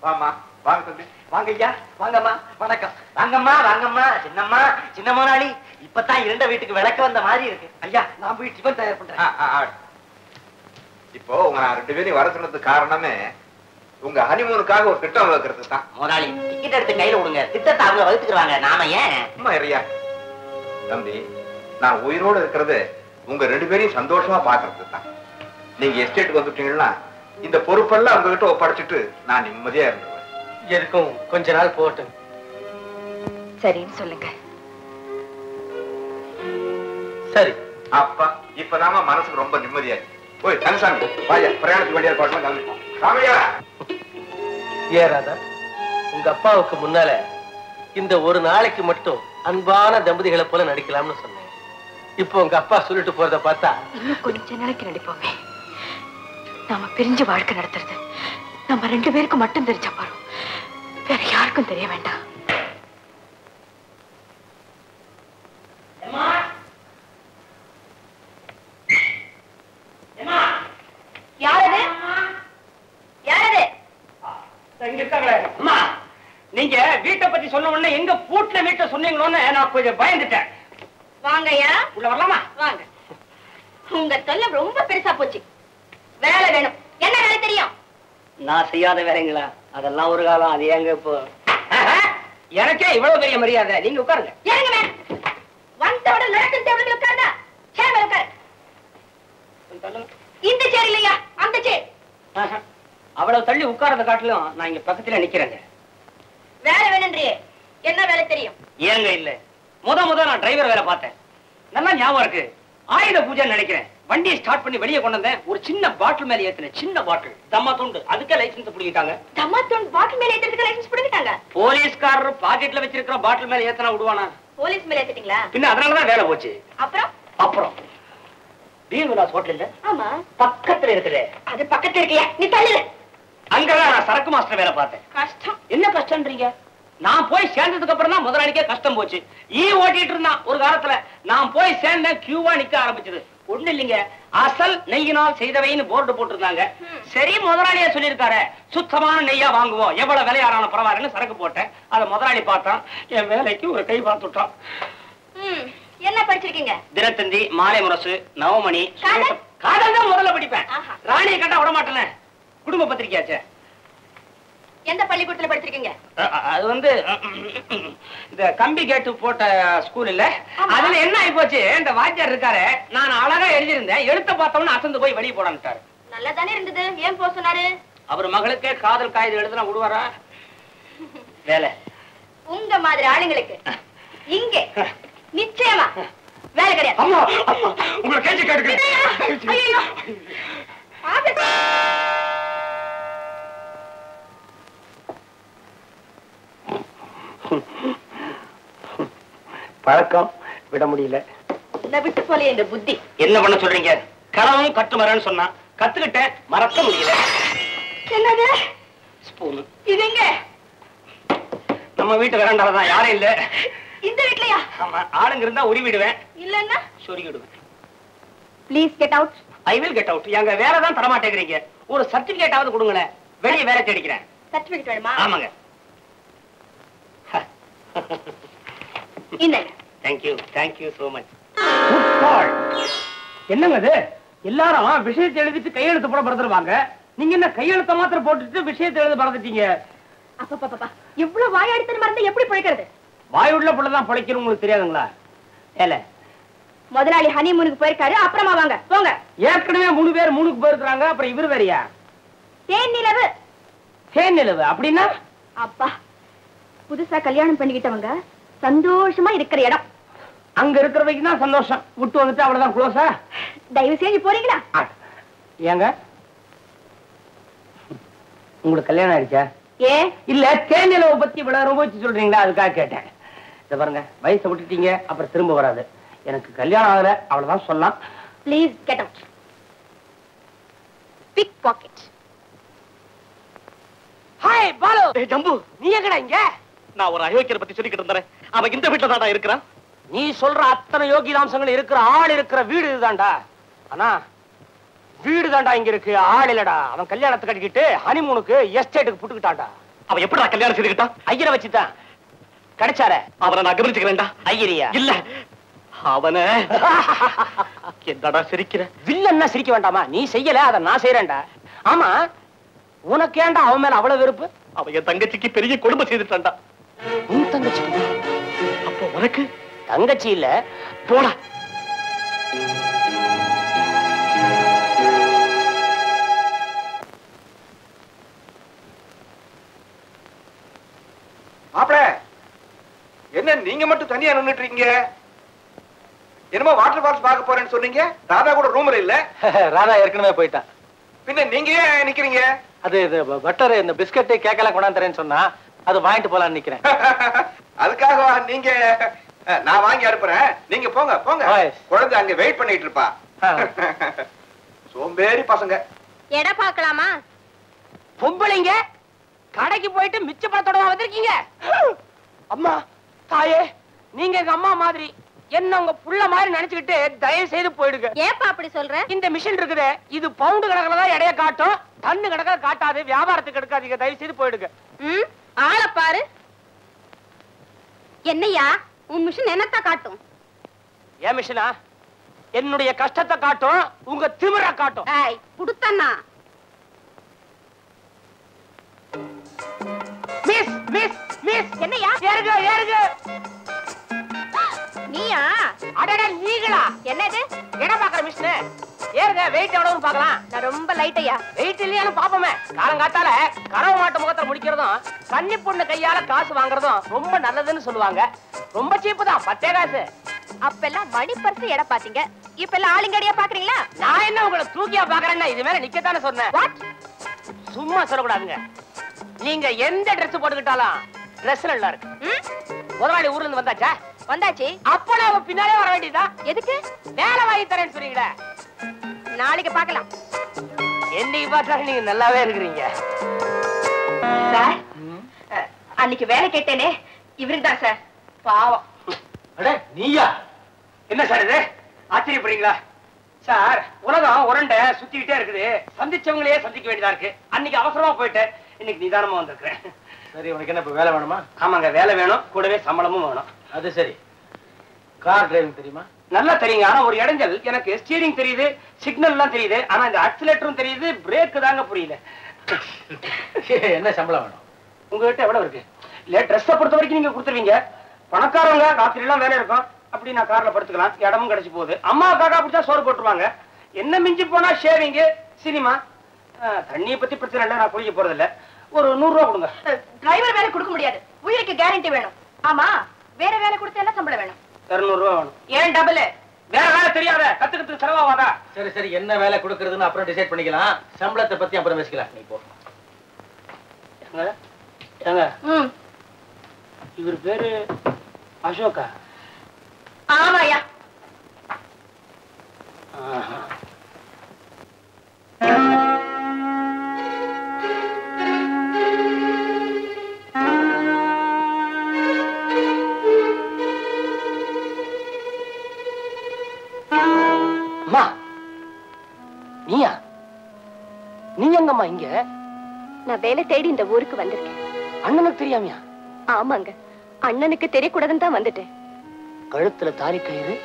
வாமா, வாங்க தம்பி. வாங்க ஐயா, வாங்கம்மா. வணக்கம். வாங்கம்மா வாங்கம்மா. சின்னம்மா, சின்ன முதலாளி, இப்பதான் இருண்ட வீட்டுக்கு விளக்க வந்த மாதிரி இருக்கு. ஐயா, நான் போய் டிஃபன் தயார் பண்றேன். இப்போ உங்க நான் 2 பேரையும் வர சொன்னதுக்கு காரணமே உங்க ஹனிமூனுக்காக ஒரு திட்டம் வகுக்கிறது தான். முதலாளி டிக்கெட் எடுத்து கையில விடுங்க, திட்டத்தை அவங்க வகுத்துக்கிறாங்க, நாம ஏன்? அம்மா இறையா தம்பி, நான் உயிரோடு இருக்கிறது உங்க 2 பேரையும் சந்தோஷமா பாக்குறது தான். நீங்க எஸ்டேட்டுக்கு வந்துட்டீங்கன்னா இந்த பொறுப்பெல்லாம் உங்ககிட்ட ஒப்படைச்சிட்டு நான் நிம்மதியா இருந்துருவேன். எதுக்கும் கொஞ்ச நாள் போகட்டும். சரின்னு சொல்லுங்க. சரி அப்பா, இப்பதாமா மனசுக்கு ரொம்ப நிம்மதியாச்சு. போய் தங்கசாமி வாயா, பிரயாணத்துக்கு வேண்டிய ஏற்பாடுலாம் கவனிப்போம். ராமையா, ஏறாதா உங்க அப்பாவுக்கு முன்னால இந்த ஒரு நாளைக்கு மட்டும் அன்பான தம்பதிகளை போல நடிக்கலாம்னு சொன்னேன். இப்போ உங்க அப்பா சொல்லிட்டு போறத பார்த்தா இன்னும் கொஞ்ச நாளைக்கு நடிப்போமே. நாம பிரிஞ்சு வாழ்க்கை நடத்துறது நம்ம 2 பேருக்கு மட்டும் தெரிஞ்சா பாரும், வேற யாருக்கும் தெரிய வேண்டாம். யாரது? யாரது? இங்க இருக்காங்களே. அம்மா, நீங்க வீட்டை பத்தி சொன்ன உடனே எங்க பூட்ல வீட்டை சொன்னீங்களோன்னு நான் கொஞ்சம் பயந்துட்டேன். வாங்கய்யா. உள்ள வரலாமா? வாங்க. உங்க தொல்லை ரொம்ப பெருசா போச்சு. வேலை வேணும். என்ன வேலை தெரியும்? நான் செய்யாத வேலைங்களா? அதெல்லாம் ஒரு காலம், அது ஏங்க இப்போ? எனக்கே இவ்வளவு பெரிய மரியாதை. நீங்க உட்காருங்க. ஏங்க வந்தோட நடக்கும் டேபிள்ல உட்கார்ந்தா சேர் மேல உட்காரு. இந்த சேர் இல்லையா, அந்த சேர். அவ்வளவு தள்ளி உட்கார்றத காட்டிலும் நான் இங்க பக்கத்துல நிக்கிறேங்க. வேலை வேணும்ன்றியே, என்ன வேலை தெரியும்? ஏங்க இல்ல, முத நான் டிரைவர் வேலை பார்த்தேன். நல்லா ஞாபகம் இருக்கு. ஆயுத பூஜைன்னு நினைக்கிறேன். வண்டியை ஸ்டார்ட் பண்ணி வெளியே கொண்டு வந்தேன். ஒரு சின்ன பாட்டில் மேல ஏத்தின, சின்ன பாட்டில், தம்மா துண்டு. அதுக்கே லைசன்ஸ் பிடிக்கிட்டாங்க. தம்மா துண்டு பாட்டில் மேல ஏத்துறதுக்கு லைசன்ஸ் பிடிக்கிட்டாங்க? போலீஸ்காரர் பாக்கெட்ல வச்சிருக்கிற பாட்டில் மேல ஏத்தனா விடுவானா? போலீஸ் மேல ஏத்திட்டீங்களா? பின்ன அதனாலதான் வேலை போச்சு. அப்புறம் பீர் விலாஸ் ஹோட்டல் இல்ல, ஆமா பக்கத்துல இருக்குது. அது பக்கத்துல இருக்கியா, நீ தள்ளிடு. அங்கதான் நான் சரக்கு மாஸ்டர் வேலை பார்த்தேன். கஷ்டம். என்ன கஷ்டம்ன்றீங்க? நான் போய் சேர்ந்ததுக்கு அப்புறம் தான் முதலாளிக்கே கஷ்டம் போச்சு. ஓட்டிட்டு இருந்தான் ஒரு காலத்துல. நான் போய் சேர்ந்த கியூவா நிக்க ஆரம்பிச்சது. ஒண்ணு இல்லைங்க, அசல் நெய்யினால் செய்தவைன்னு போர்டு போட்டிருந்தாங்க. சரி, முதலாளியா சொல்லியிருக்காரு, சுத்தமான நெய்யா வாங்குவோம், எவ்வளவு விலையாரான பரவாயில்லன்னு சரக்கு போட்டேன். அதை முதலாளி பார்த்தான், என் வேலைக்கு ஒரு கை பார்த்துட்டான். என்ன படிச்சிருக்கீங்க? தினத்தந்தி, மாலை முரசு, நவமணி. காதல் தான் முதல்ல படிப்பேன். ராணியை கண்டா விட மாட்டேன்னு. குடும்ப பத்திரிக்கையாச்சே. எந்த பள்ளிக்கூடத்துல படிச்சிருக்கீங்க? அது வந்து இந்த கம்பி கேட்டு போட்ட ஸ்கூல் இல்ல, அதுல என்ன ஆகி போச்சு, இந்த வாத்தியார் இருக்காரு, நான் அழகா எழுதியிருந்தேன், எழுத்த பார்த்தவொன்னு அசந்து போய் வெளியே போடான்ட்டாரு. நல்லா தானே இருந்தது, ஏன் போக சொன்னாரு? அவர் மகளுக்கே காதல் காகிதம் எழுதுனா விடுவாரா? வேலை உங்க மாதிரி ஆளுங்களுக்கு இங்க நிச்சயமா வேலை கிடையாது. அம்மா, உங்களை கேட்டு கேட்டுக்கிறேன். ஐயோ, பழக்கம் விட முடியல. என்ன விட்டு போல இந்த புத்தி. என்ன பண்ண சொல்றீங்க? கனவும் கட்டுமரன்னு சொன்னா கத்துக்கிட்டேன், மறக்க முடியல. என்னது ஸ்பூன்? இது எங்க? நம்ம வீட்டு வராண்டாலதான், யாரும் இல்ல. இந்த வீட்லயா? ஆமா, ஆளுங்க இருந்தா உருவிடுவேன், இல்லன்னா சொருகிடுவேன். Please get out. I will get out. எங்க வேலை தான் தரமாட்டேங்கிறீங்க. ஒரு சர்டிபிகேட்டாவது கொடுங்களேன், வெளியே வேலை தேடிக்கிறேன். சர்டிபிகேட் வேணுமா? ஆமாங்க. இந்த தேங்க்யூ சோ மச். என்னங்க அது? எல்லாரும் விஷயத்தை எழுதிட்டு கையெழுத்து போட பறந்துருவாங்க. நீங்க என்ன கையெழுத்த மாத்திரம் போட்டுட்டு விஷயத்தை எழுத பறந்துட்டீங்க? அப்பா இவ்வளவு வாயாடித்தனமா இருந்தா எப்படி பிழைக்கிறது? வாயுள்ள புள்ளதான் பிழைக்கணும், உங்களுக்கு தெரியாதுங்களா? ஏல, முதலாளி ஹனிமூனுக்கு போயிருக்காரு, அப்புறமா வாங்க போங்க. ஏற்கனவே 3 பேர் மூணுக்கு போயிருக்காங்க, அப்புறம் இவர் வேறையா? தேன் நிலவு. தேன் நிலவு அப்படின்னா? அப்பா, புதுசா கல்யாணம் பண்ணிக்கிட்டவங்க சந்தோஷமா இருக்கிற இடம். அங்க இருக்கிறவைக்கு தான் சந்தோஷம், விட்டு வந்துட்டு அவ்வளவுதான் க்ளோஸா? தயவு செஞ்சு போறீங்களா? ஏங்க, உங்களுக்கு கல்யாணம் ஆயிடுச்சா? ஏ இல்ல, தேன் நிலவை பத்தி இவ்வளவு ரொம்ப சொல்றீங்களா, அதுக்காக கேட்டேன். இத பாருங்க, வயசை விட்டுட்டீங்க, அப்புறம் திரும்ப வராது. எனக்கு கல்யாணம் ஆகல, அவ்வளவுதான் சொல்லலாம். Please get out. Pick pocket. Hi Balu. Jambu, நீ எங்கடா இங்க? நான் ஒரு அயோக்கியரை பத்தி சொல்லிக்கிட்டு இருந்தேன், அவன் இந்த வீட்டுல தான்டா இருக்கிறான். நீ சொல்ற அத்தனை யோகிதாம்சங்கள் இருக்கிற ஆள் இருக்கிற வீடு இதுதான்டா. ஆனா வீடு தான்டா இங்க இருக்கு, ஆள் இல்லடா. அவன் கல்யாணத்தை கட்டிக்கிட்டு ஹனிமூனுக்கு எஸ்டேட்டுக்கு புட்டுக்கிட்டான்டா. அவன் எப்படா கல்யாணம் செய்துக்கிட்டான்? ஐயரை வச்சுதான் கிடைச்சார. அவனை நான் கவனிச்சுக்கிறேன்டா. ஐயரியா? இல்ல, அவனை. என்னடா சிரிக்கிற? வில்லன்னா சிரிக்க வேண்டாமா? நீ செய்யல, அதை நான் செய்யறேன்டா. ஆமா, உனக்கு ஏன்டா அவன் மேல அவ்வளவு வெறுப்பு? அவன் என் தங்கச்சிக்கு பெரிய கொடுமை செய்துட்டான்டா. உன் தங்கச்சி? அப்போ உனக்கு தங்கச்சி இல்ல, போடா. மாப்பிள, என்ன நீங்க மட்டும் தனியா நின்னுட்டு இருக்கீங்க? என்னமோ வாட்டர் ஃபால்ஸ் பார்க்க போறேன்னு சொன்னீங்க. ராதா கூட ரூம்ல இல்ல. ராதா ஏற்கனவே போயிட்டான். பின்ன நீங்க ஏன் நிக்கிறீங்க? அது பட்டர் இந்த பிஸ்கட் கேக்கெல்லாம் கொண்டாந்துறேன்னு சொன்னா அது வாங்கிட்டு போலான்னு நிக்கிறேன். அதுக்காக நீங்க நான் வாங்கி அனுப்புறேன். நீங்க போங்க போங்க. குழந்தை அங்க வெயிட் பண்ணிட்டு இருப்பா. சோம்பேறி பசங்க. எடை பார்க்கலாமா? பொம்பளைங்க கடைக்கு போயிட்டு மிச்ச பணத்தோட வந்திருக்கீங்க. அம்மா தாயே, நீங்க எங்க அம்மா மாதிரி என்ன உங்க புள்ள மாதிரி நினைச்சுக்கிட்டு தயவு செய்து போயிடுங்க. ஏப்பா அப்படி சொல்ற? இந்த மிஷின் இருக்குது, இது பவுண்டு கணக்குல தான் எடைய காட்டும், டன்னு கணக்கில் காட்டாது. வியாபாரத்துக்கு எடுக்காதீங்க, தயவு செய்து போயிடுங்க. ஆளை பாரு. என்னையா உன் மிஷின் என்னத்தான் காட்டும்? ஏன் மிஷினா? என்னுடைய கஷ்டத்தை காட்டும், உங்க திமிர காட்டும். குடுத்தண்ணா. மிஸ் மிஸ் மிஸ், என்னையா? ஏறுங்க ஏறுங்க. நீயா? அடடா நீங்களா? என்னது? எடை பாக்குற மிஷின். ஏறுங்க, வெயிட் எவ்வளவுன்னு பார்க்கலாம். நான் ரொம்ப லைட்டையா. வெயிட் இல்லையான்னு பாப்போமே. காலங்காத்தால கறவை மாட்டு முகத்துல முடிக்கிறதும் கன்னி பொண்ணு கையால காசு வாங்குறதும் ரொம்ப நல்லதுன்னு சொல்லுவாங்க. ரொம்ப சீப்பு தான், 10 காசு. அப்பெல்லாம் மணி பர்ஸ் எடை பாத்தீங்க, இப்ப எல்லாம் ஆளுங்கடியா பாக்குறீங்களா? நான் என்ன உங்களை தூக்கியா பாக்குறேன்னா இது மேல நிக்கத்தானே சொன்னேன். சும்மா சொல்லக்கூடாதுங்க. நீங்க எந்த ட்ரெஸ் போட்டுக்கிட்டாலும் ட்ரெஸ் நல்லா இருக்கு. முதலாளி ஊர்ல இருந்து வந்தாச்சா? வந்தாச்சு. அப்ப நான் பின்னாலே வர வேண்டியதா? எதுக்கு? வேலை வாங்கி தரேன்னு சொன்னீங்களே. நாளைக்கு பார்க்கலாம். என்னைக்கு பார்த்தாலும் நீங்க நல்லாவே இருக்கிறீங்க. சார், அன்னைக்கு வேலை கேட்டேனே இவருக்கு தான் சார். பாவம். அட நீயா? என்ன சார் இது, ஆச்சரியப்படுறீங்களா? சார், உலகம் உரண்ட சுத்திக்கிட்டே இருக்குது, சந்திச்சவங்களையே சந்திக்க வேண்டியதா இருக்கு. அன்னைக்கு அவசரமா போயிட்டேன், இன்னைக்கு நிதானமா வந்திருக்கிறேன். சரி, உனக்கு என்ன இப்ப வேலை வேணுமா? ஆமாங்க, வேலை வேணும், கூடவே சம்பளமும் வேணும். அது சரி. கார் டிரைவிங் தெரியுமா? நல்லா தெரியுங்க. ஆனா ஒரு இடைஞ்சல், எனக்கு ஸ்டீரிங் தெரியுது, சிக்னல் எல்லாம் தெரியுது, ஆனா இந்த ஆக்சிலேட்டரும் தெரியுது, பிரேக் தாங்க புரியல. என்ன சம்பளம் வேணும்? உங்ககிட்ட எவ்வளவு இருக்கு? இல்ல ட்ரெஸ் பொறுத்த வரைக்கும் நீங்க கொடுத்துருவீங்க. பணக்காரவங்க ராத்திரி எல்லாம் வேலை இருக்கும், அப்படி நான் கார்ல படுத்துக்கலாம், இடமும் கிடைச்சு போகுது. அம்மா காக்கா பிடிச்சா சோறு போட்டுருவாங்க. என்ன மிஞ்சி போனா ஷேவிங், சினிமா. தண்ணியை பத்தி பிரச்சனை இல்லை, நான் குளிக்க போறது இல்ல. ஒரு 100 ரூபா கொடுங்க. டிரைவர் வேலை கொடுக்க முடியாது, உயிருக்கு கேரண்டி வேணும். ஆமா, வேற வேலை கொடுத்தா என்ன சம்பளம் வேணும்? 200 ரூபா வேணும். ஏன் டபுள்? வேற வேலை தெரியாத, கத்துக்கிட்டு செலவாவாதா? சரி சரி, என்ன வேலை கொடுக்கறதுன்னு அப்புறம் டிசைட் பண்ணிக்கலாம். சம்பளத்தை பத்தி அப்புறம் பேசிக்கலாம். நீ போ. ஏங்க, இவர் பேரு அசோகா? ஆமாயா. அம்மா, நீயா? நீ எங்கம்மா இங்க? நான் வேலை தேடி இந்த ஊருக்கு வந்திருக்கேன். அண்ணனுக்கு தெரியாமையா? ஆமாங்க, அண்ணனுக்கு தெரியக்கூடாதுன்னு தான் வந்துட்டேன். கழுத்துல தாலி கயிறு,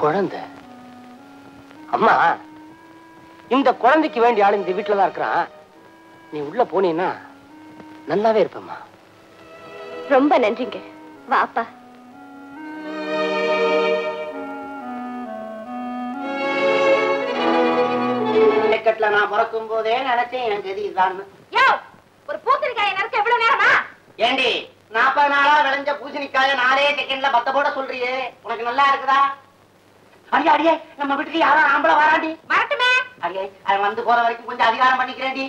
குழந்தை. அம்மா, இந்த குழந்தைக்கு வேண்டிய ஆளு இந்த வீட்டுலதான் இருக்கிறான். நீ உள்ள போனீன்னா நல்லாவே இருப்பம்மா. ரொம்ப நன்றிங்க. வாப்பா. நான் பிறக்கும் போதே நினைச்சேன் எனக்கு எது இதுதான். ஒரு பூசணிக்காயை நறுக்க எவ்வளவு நேரமா? ஏண்டி 40 நாளா விளைஞ்ச பூசணிக்காய 4 செகண்ட்ல பத்த போட சொல்றியே, உனக்கு நல்லா இருக்குதா? அடியே அடியே, நம்ம வீட்டுக்கு யாரோ ஆம்பளை வராண்டி. வரட்டுமே. அடியே, அவன் வந்து போற வரைக்கும் கொஞ்சம் அதிகாரம் பண்ணிக்கிறேன்டி.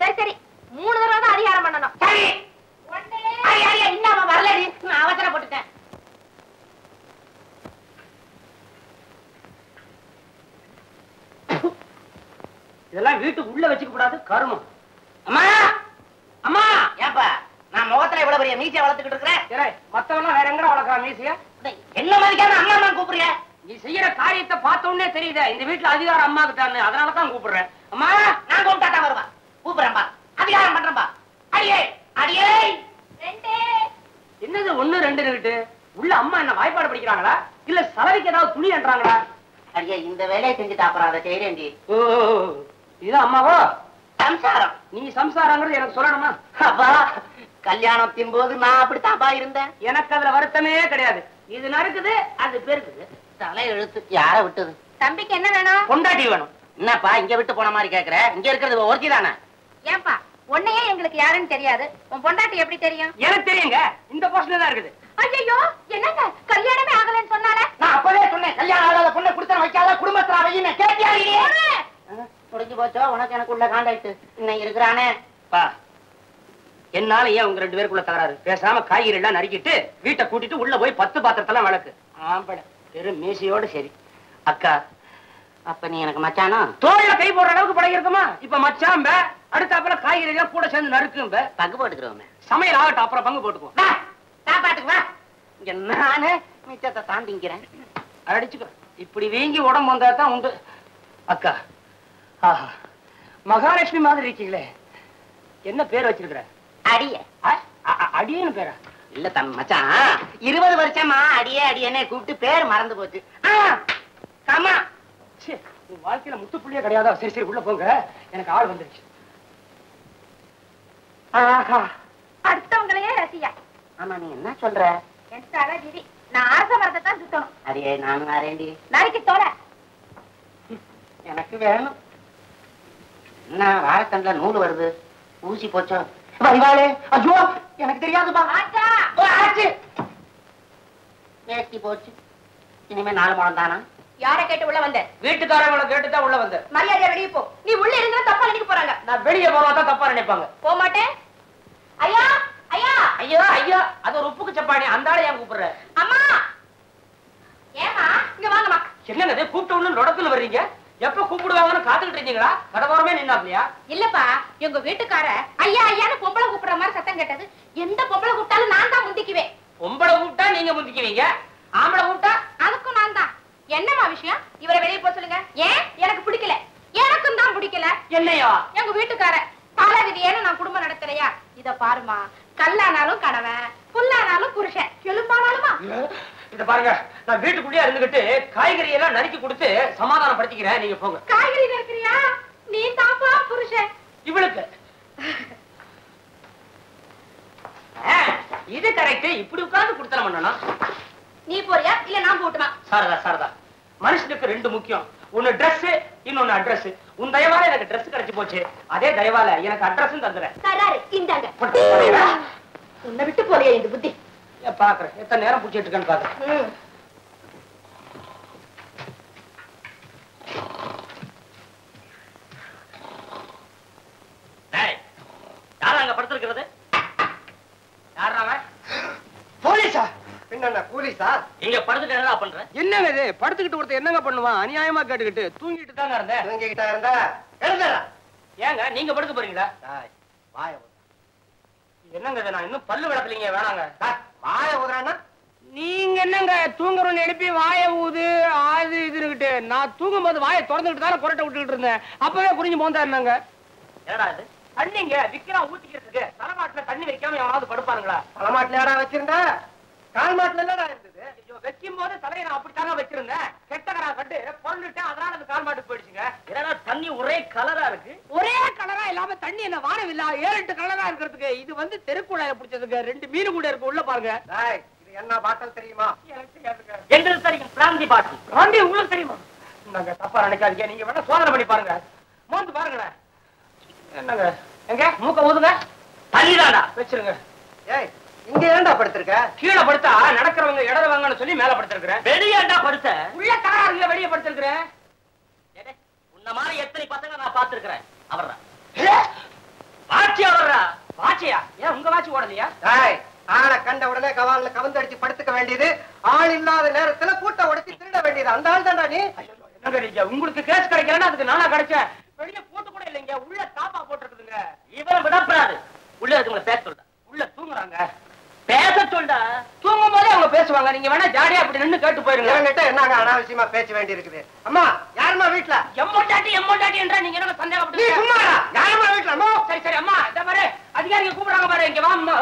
சரி சரி, 3 தடவை தான் அதிகாரம் பண்ணணும். சரி. அடியே அடியே, இன்னும் அவன் வரலடி, நான் அவசரப்பட்டுட்டேன். இதெல்லாம் வீட்டுக்கு உள்ள வச்சுக்க கூடாது, கருமம். அம்மா அம்மா, ஏப்பா நான் முகத்துல இவ்வளவு பெரிய மீசையை வளர்த்துக்கிட்டு இருக்கிறேன். மத்தவெல்லாம் வேற எங்க வளர்க்கலாம் மீசைய? என்ன மாதிரிக்கான அம்மா அம்மா கூப்பிடுறிய? நீ செய்யற காரியத்தை பார்த்த உடனே தெரியுதே இந்த வீட்டுல அதிகாரம் அம்மாக்கு தானே, அதனாலதான் கூப்பிடுறேன். அம்மா, நான் கூப்பிட்டாட்டா வருவா. கூப்பிடுறேன்பா, அதிகாரம் பண்றேன்பா. அடியே அடியே. என்னது 1 2 உள்ள அம்மா என்ன வாய்ப்பாடு படிக்கிறாங்களா, இல்ல சலவைக்கு ஏதாவது துணி என்றாங்களா? அடியே, இந்த வேலையை செஞ்சுட்டு அப்புறம் அதை செய்யறேன்டி. இதுதான் அம்மாவோ? சம்சாரம். நீ சம்சாரங்கிறது எனக்கு சொல்லணுமா? அப்பா கல்யாணத்தின் போது நான் அப்படித்தான்ப்பா இருந்தேன். எனக்கு அதுல வருத்தமே கிடையாது. இது நடக்குது, அது பெருக்குது. தலை எழுத்து. யார விட்டது? தம்பிக்கு என்ன வேணும்? பொண்டாட்டி வேணும். என்னப்பா இங்க விட்டு போன மாதிரி கேக்குற? இங்க இருக்கிறது ஒருத்தி தானே? ஏன்பா உன்னையே எங்களுக்கு யாருன்னு தெரியாது, உன் பொண்டாட்டி எப்படி தெரியும்? எனக்கு தெரியுங்க, இந்த போஸ்ட்ல தான் இருக்குது. ஐயோ என்னங்க கல்யாணமே ஆகலன்னு சொன்னாலே? நான் அப்பவே சொன்னேன் கல்யாணம் ஆகாத பொண்ணை குடுத்தன வைக்காத குடும்பத்துல வையின்னு. கேட்டியா நீ? முடிஞ்சு போச்சோ உனக்கு எனக்குள்ள காண்டாக்ட் இன்னும் இருக்கிறானே. பா என்னால ஏன் உங்க 2 பேருக்குள்ள தகராறு? பேசாம காய்கறி எல்லாம் நறுக்கிட்டு வீட்டை கூட்டிட்டு உள்ள போய் 10 பாத்திரத்தெல்லாம் விளக்கு. ஆம்பட பெரும் மீசையோட சரி. அக்கா அப்ப நீ எனக்கு மச்சானா? தோல்ல கை போடுற அளவுக்கு பழகி இருக்குமா? இப்ப மச்சாம்ப அடுத்தாப்புல காய்கறி எல்லாம் கூட சேர்ந்து நறுக்கும்ப. பங்கு போட்டுக்கிறோமே. சமையல் ஆகட்டும், அப்புறம் பங்கு போட்டுக்குவோம். சாப்பாட்டுக்கு வா. இங்க நானே மிச்சத்தை தாண்டிக்கிறேன். அடிச்சுக்கோ. இப்படி வீங்கி உடம்பு வந்தா தான் உண்டு. அக்கா ஆஹா மகாலட்சுமி மாதிரி இருக்கீங்களே. என்ன பேர் வச்சிருக்கிற? அடியே. அடியேன்னு பேரா? இல்ல தம் மச்சான் 20 வருஷமா அடியே அடியேனே கூப்பிட்டு பேர் மறந்து போச்சு. ஆமா உன் வாழ்க்கையில முத்துப்புள்ளியே கிடையாதா? சரி சரி உள்ள போங்க, எனக்கு ஆள் வந்துருச்சு. அடுத்தவங்களையே ரசியா. ஆமா நீ என்ன சொல்ற? என் அழகிரி நான் அரச மரத்தை தான் சுத்தணும். அடியே நானும் வரேன்டி. நறுக்கி தோலை. எனக்கு வேணும். என்ன வாழைத்தண்டுல நூல் வருது? ஊசி போச்சோ? வரிவாளே ஐயோ எனக்கு தெரியாதுப்பா. ஆச்சு வேஷ்டி போச்சு. இனிமே 4 முழம் தானா? யாரை கேட்டு உள்ள வந்த? வீட்டுக்காரங்களை கேட்டுதான் உள்ள வந்த. மரியாதையா வெளியே போ. நீ உள்ள இருந்தா தப்பா நினைக்க போறாங்க. நான் வெளியே போறதான் தப்பா நினைப்பாங்க. போக மாட்டேன். ஐயா ஐயா ஐயோ ஐயோ அது ஒரு உப்புக்கு சப்பானி. அந்த ஆளை ஏன் கூப்பிடுற? அம்மா ஏமா இங்க வாங்கம்மா. என்னங்க கூப்பிட்ட உள்ள லொடத்துல வர்றீங்க? எப்ப கூப்பிடுவாங்கன்னு காத்துக்கிட்டு இருக்கீங்களா? கடவோரமே நின்னாப்லையா? இல்லப்பா எங்க வீட்டுக்கார ஐயா ஐயான்னு பொம்பளை கூப்பிடுற மாதிரி சத்தம் கேட்டது. எந்த பொம்பளை கூப்பிட்டாலும் நான் தான் முந்திக்குவேன். பொம்பளை கூப்பிட்டா நீங்க முந்திக்குவீங்க, ஆம்பளை கூப்பிட்டா அதுக்கும் நான் தான். என்னமா விஷயம்? இவரை வெளியே போக சொல்லுங்க. ஏன்? எனக்கு பிடிக்கல. எனக்கும் தான் பிடிக்கல. என்னையா? எங்க வீட்டுக்கார கால விதியேன்னு நான் குடும்பம் நடத்துறையா? இத பாருமா, கல்லானாலும் கணவன், புல்லானாலும் புருஷன், எலும்பானாலுமா. இத பாருங்க, நான் வீட்டுக்குள்ளேயே இருந்துகிட்டு காய்கறி எல்லாம் நறுக்கி கொடுத்து சமாதானப்படுத்திக்கிறேன். நீங்க போங்க. காய்கறி நறுக்கிறியா? நீ தாப்பா புருஷன். இவளுக்கு இது கரெக்ட். இப்படி உட்கார்ந்து குடுத்தனம் பண்ணணும். நீ போறியா இல்ல நான் போட்டுமா? சாரதா சாரதா, மனுஷனுக்கு 2 முக்கியம். ஒன்னு டிரஸ், இன்னொன்னு அட்ரஸ். உன் தயவால எனக்கு டிரஸ் கிடைச்சு போச்சு, அதே தயவால எனக்கு அட்ரஸும் தந்துறேன். தராரு இந்தாங்க. உன்னை விட்டு போறியா இந்த புத்தி? பாக்குறேன் எத்தனை நேரம் புடிச்சிட்டு இருக்கேன்னு பாக்குறேன். யாரா அங்க படுத்திருக்கிறது? யாரா? போலீஸா? என்னண்ணா போலீஸா? இங்க படுத்துட்டு என்னடா பண்ற? என்னங்க இது படுத்துக்கிட்டு ஒருத்தர் என்னங்க பண்ணுவான்? அநியாயமா கேட்டுக்கிட்டு தூங்கிட்டு தாங்க இருந்தேன். தூங்கிக்கிட்டா இருந்தா எழுந்தடா. ஏங்க நீங்க படுக்க போறீங்களா? என்னங்க இது, நான் இன்னும் பல்லு விளக்கலீங்க. வேணாங்க. வாய ஊதுறான்னா நீங்க என்னங்க தூங்குறோன்னு எழுப்பி வாய ஊது அது இதுன்னுகிட்டு. நான் தூங்கும் போது வாயை திறந்துகிட்டு தானே கொரட்டை விட்டுக்கிட்டு இருந்தேன். அப்பவே புரிஞ்சு போந்தாருனாங்க. ஏடா இது தண்ணிங்க விக்கிறான் ஊத்திக்கிறதுக்கு. தலைமாட்டுல தண்ணி வைக்காம எவனாவது படுப்பாருங்களா? தலைமாட்டுல ஏடா வச்சிருந்தா? கால் மாட்டுல என்னடா இருந்தது? வைக்கும் போது தலையை நான் அப்படித்தாங்க வச்சிருந்தேன். கெட்டகரா கட்டு பொருள்கிட்டேன், அதனால அந்த கால் மாட்டுக்கு போயிடுச்சுங்க. ஏன்னா தண்ணி ஒரே கலரா இருக்கு. ஒரே கலரா இல்லாம தண்ணி என்ன வானம் இல்ல 7-8 கலரா இருக்கிறதுக்கு. இது வந்து தெருக்குழாய பிடிச்சதுங்க. 2 மீன் கூட இருக்கு. உள்ள பாருங்க. இது என்ன பாட்டல் தெரியுமா? எங்களுக்கு தெரியும். பிராந்தி பாட்டில். பிராந்தி உங்களுக்கு தெரியுமா? நாங்க தப்பா நினைக்காதீங்க. நீங்க வேணா சோதனை பண்ணி பாருங்க. மோந்து பாருங்களேன். என்னங்க எங்க மூக்க ஊதுங்க. தண்ணிதாடா வச்சிருங்க. ஏய் இங்க ஏன்டா படுத்திருக்க? கீழே படுத்தா நடக்கிறவங்க இடறவங்கன்னு சொல்லி மேல படுத்திருக்கிறேன். வெளியேண்டா படுத்த? உள்ள காராருங்க வெளியே படுத்திருக்கிறேன். உன்ன மாதிரி எத்தனை பசங்க நான் பார்த்திருக்கிறேன். அவர்ரா வாட்சி. அவர்ரா வாட்சியா? ஏன் உங்க வாட்சி ஓடலையா? ஆளை கண்ட உடனே கவால்ல கவர்ந்தடிச்சு படுத்துக்க வேண்டியது. ஆள் இல்லாத நேரத்துல கூட்ட உடைச்சு திருட வேண்டியது. அந்த ஆள் தான்டா நீ. என்னங்க நீங்க உங்களுக்கு கேஸ் கிடைக்கலன்னா அதுக்கு நானா கிடைச்சேன். வெளியே போட்டு கூட இல்லைங்க. உள்ள தாப்பா போட்டுருக்குதுங்க. இவரை விடப்படாது. உள்ள இருக்கவங்களை பேச சொல்ற. உள்ள தூங்குறாங்க. பேச சொல்டா. தூங்கும் போதே அவங்க பேசுவாங்க. நீங்க வேணா ஜாலியா அப்படி நின்னு கேட்டு போயிருங்க. என்னங்க அனாவசியமா பேச வேண்டி இருக்குது? அம்மா யாருமா வீட்டுல? எம்மோண்டாட்டி என்றா நீங்க என்ன சந்தேகப்பட்டு? யாருமா வீட்டுல? அம்மா சரி சரி அம்மா இந்த பாரு அதிகாரிங்க கூப்பிடுறாங்க பாரு. இங்க வா அம்மா.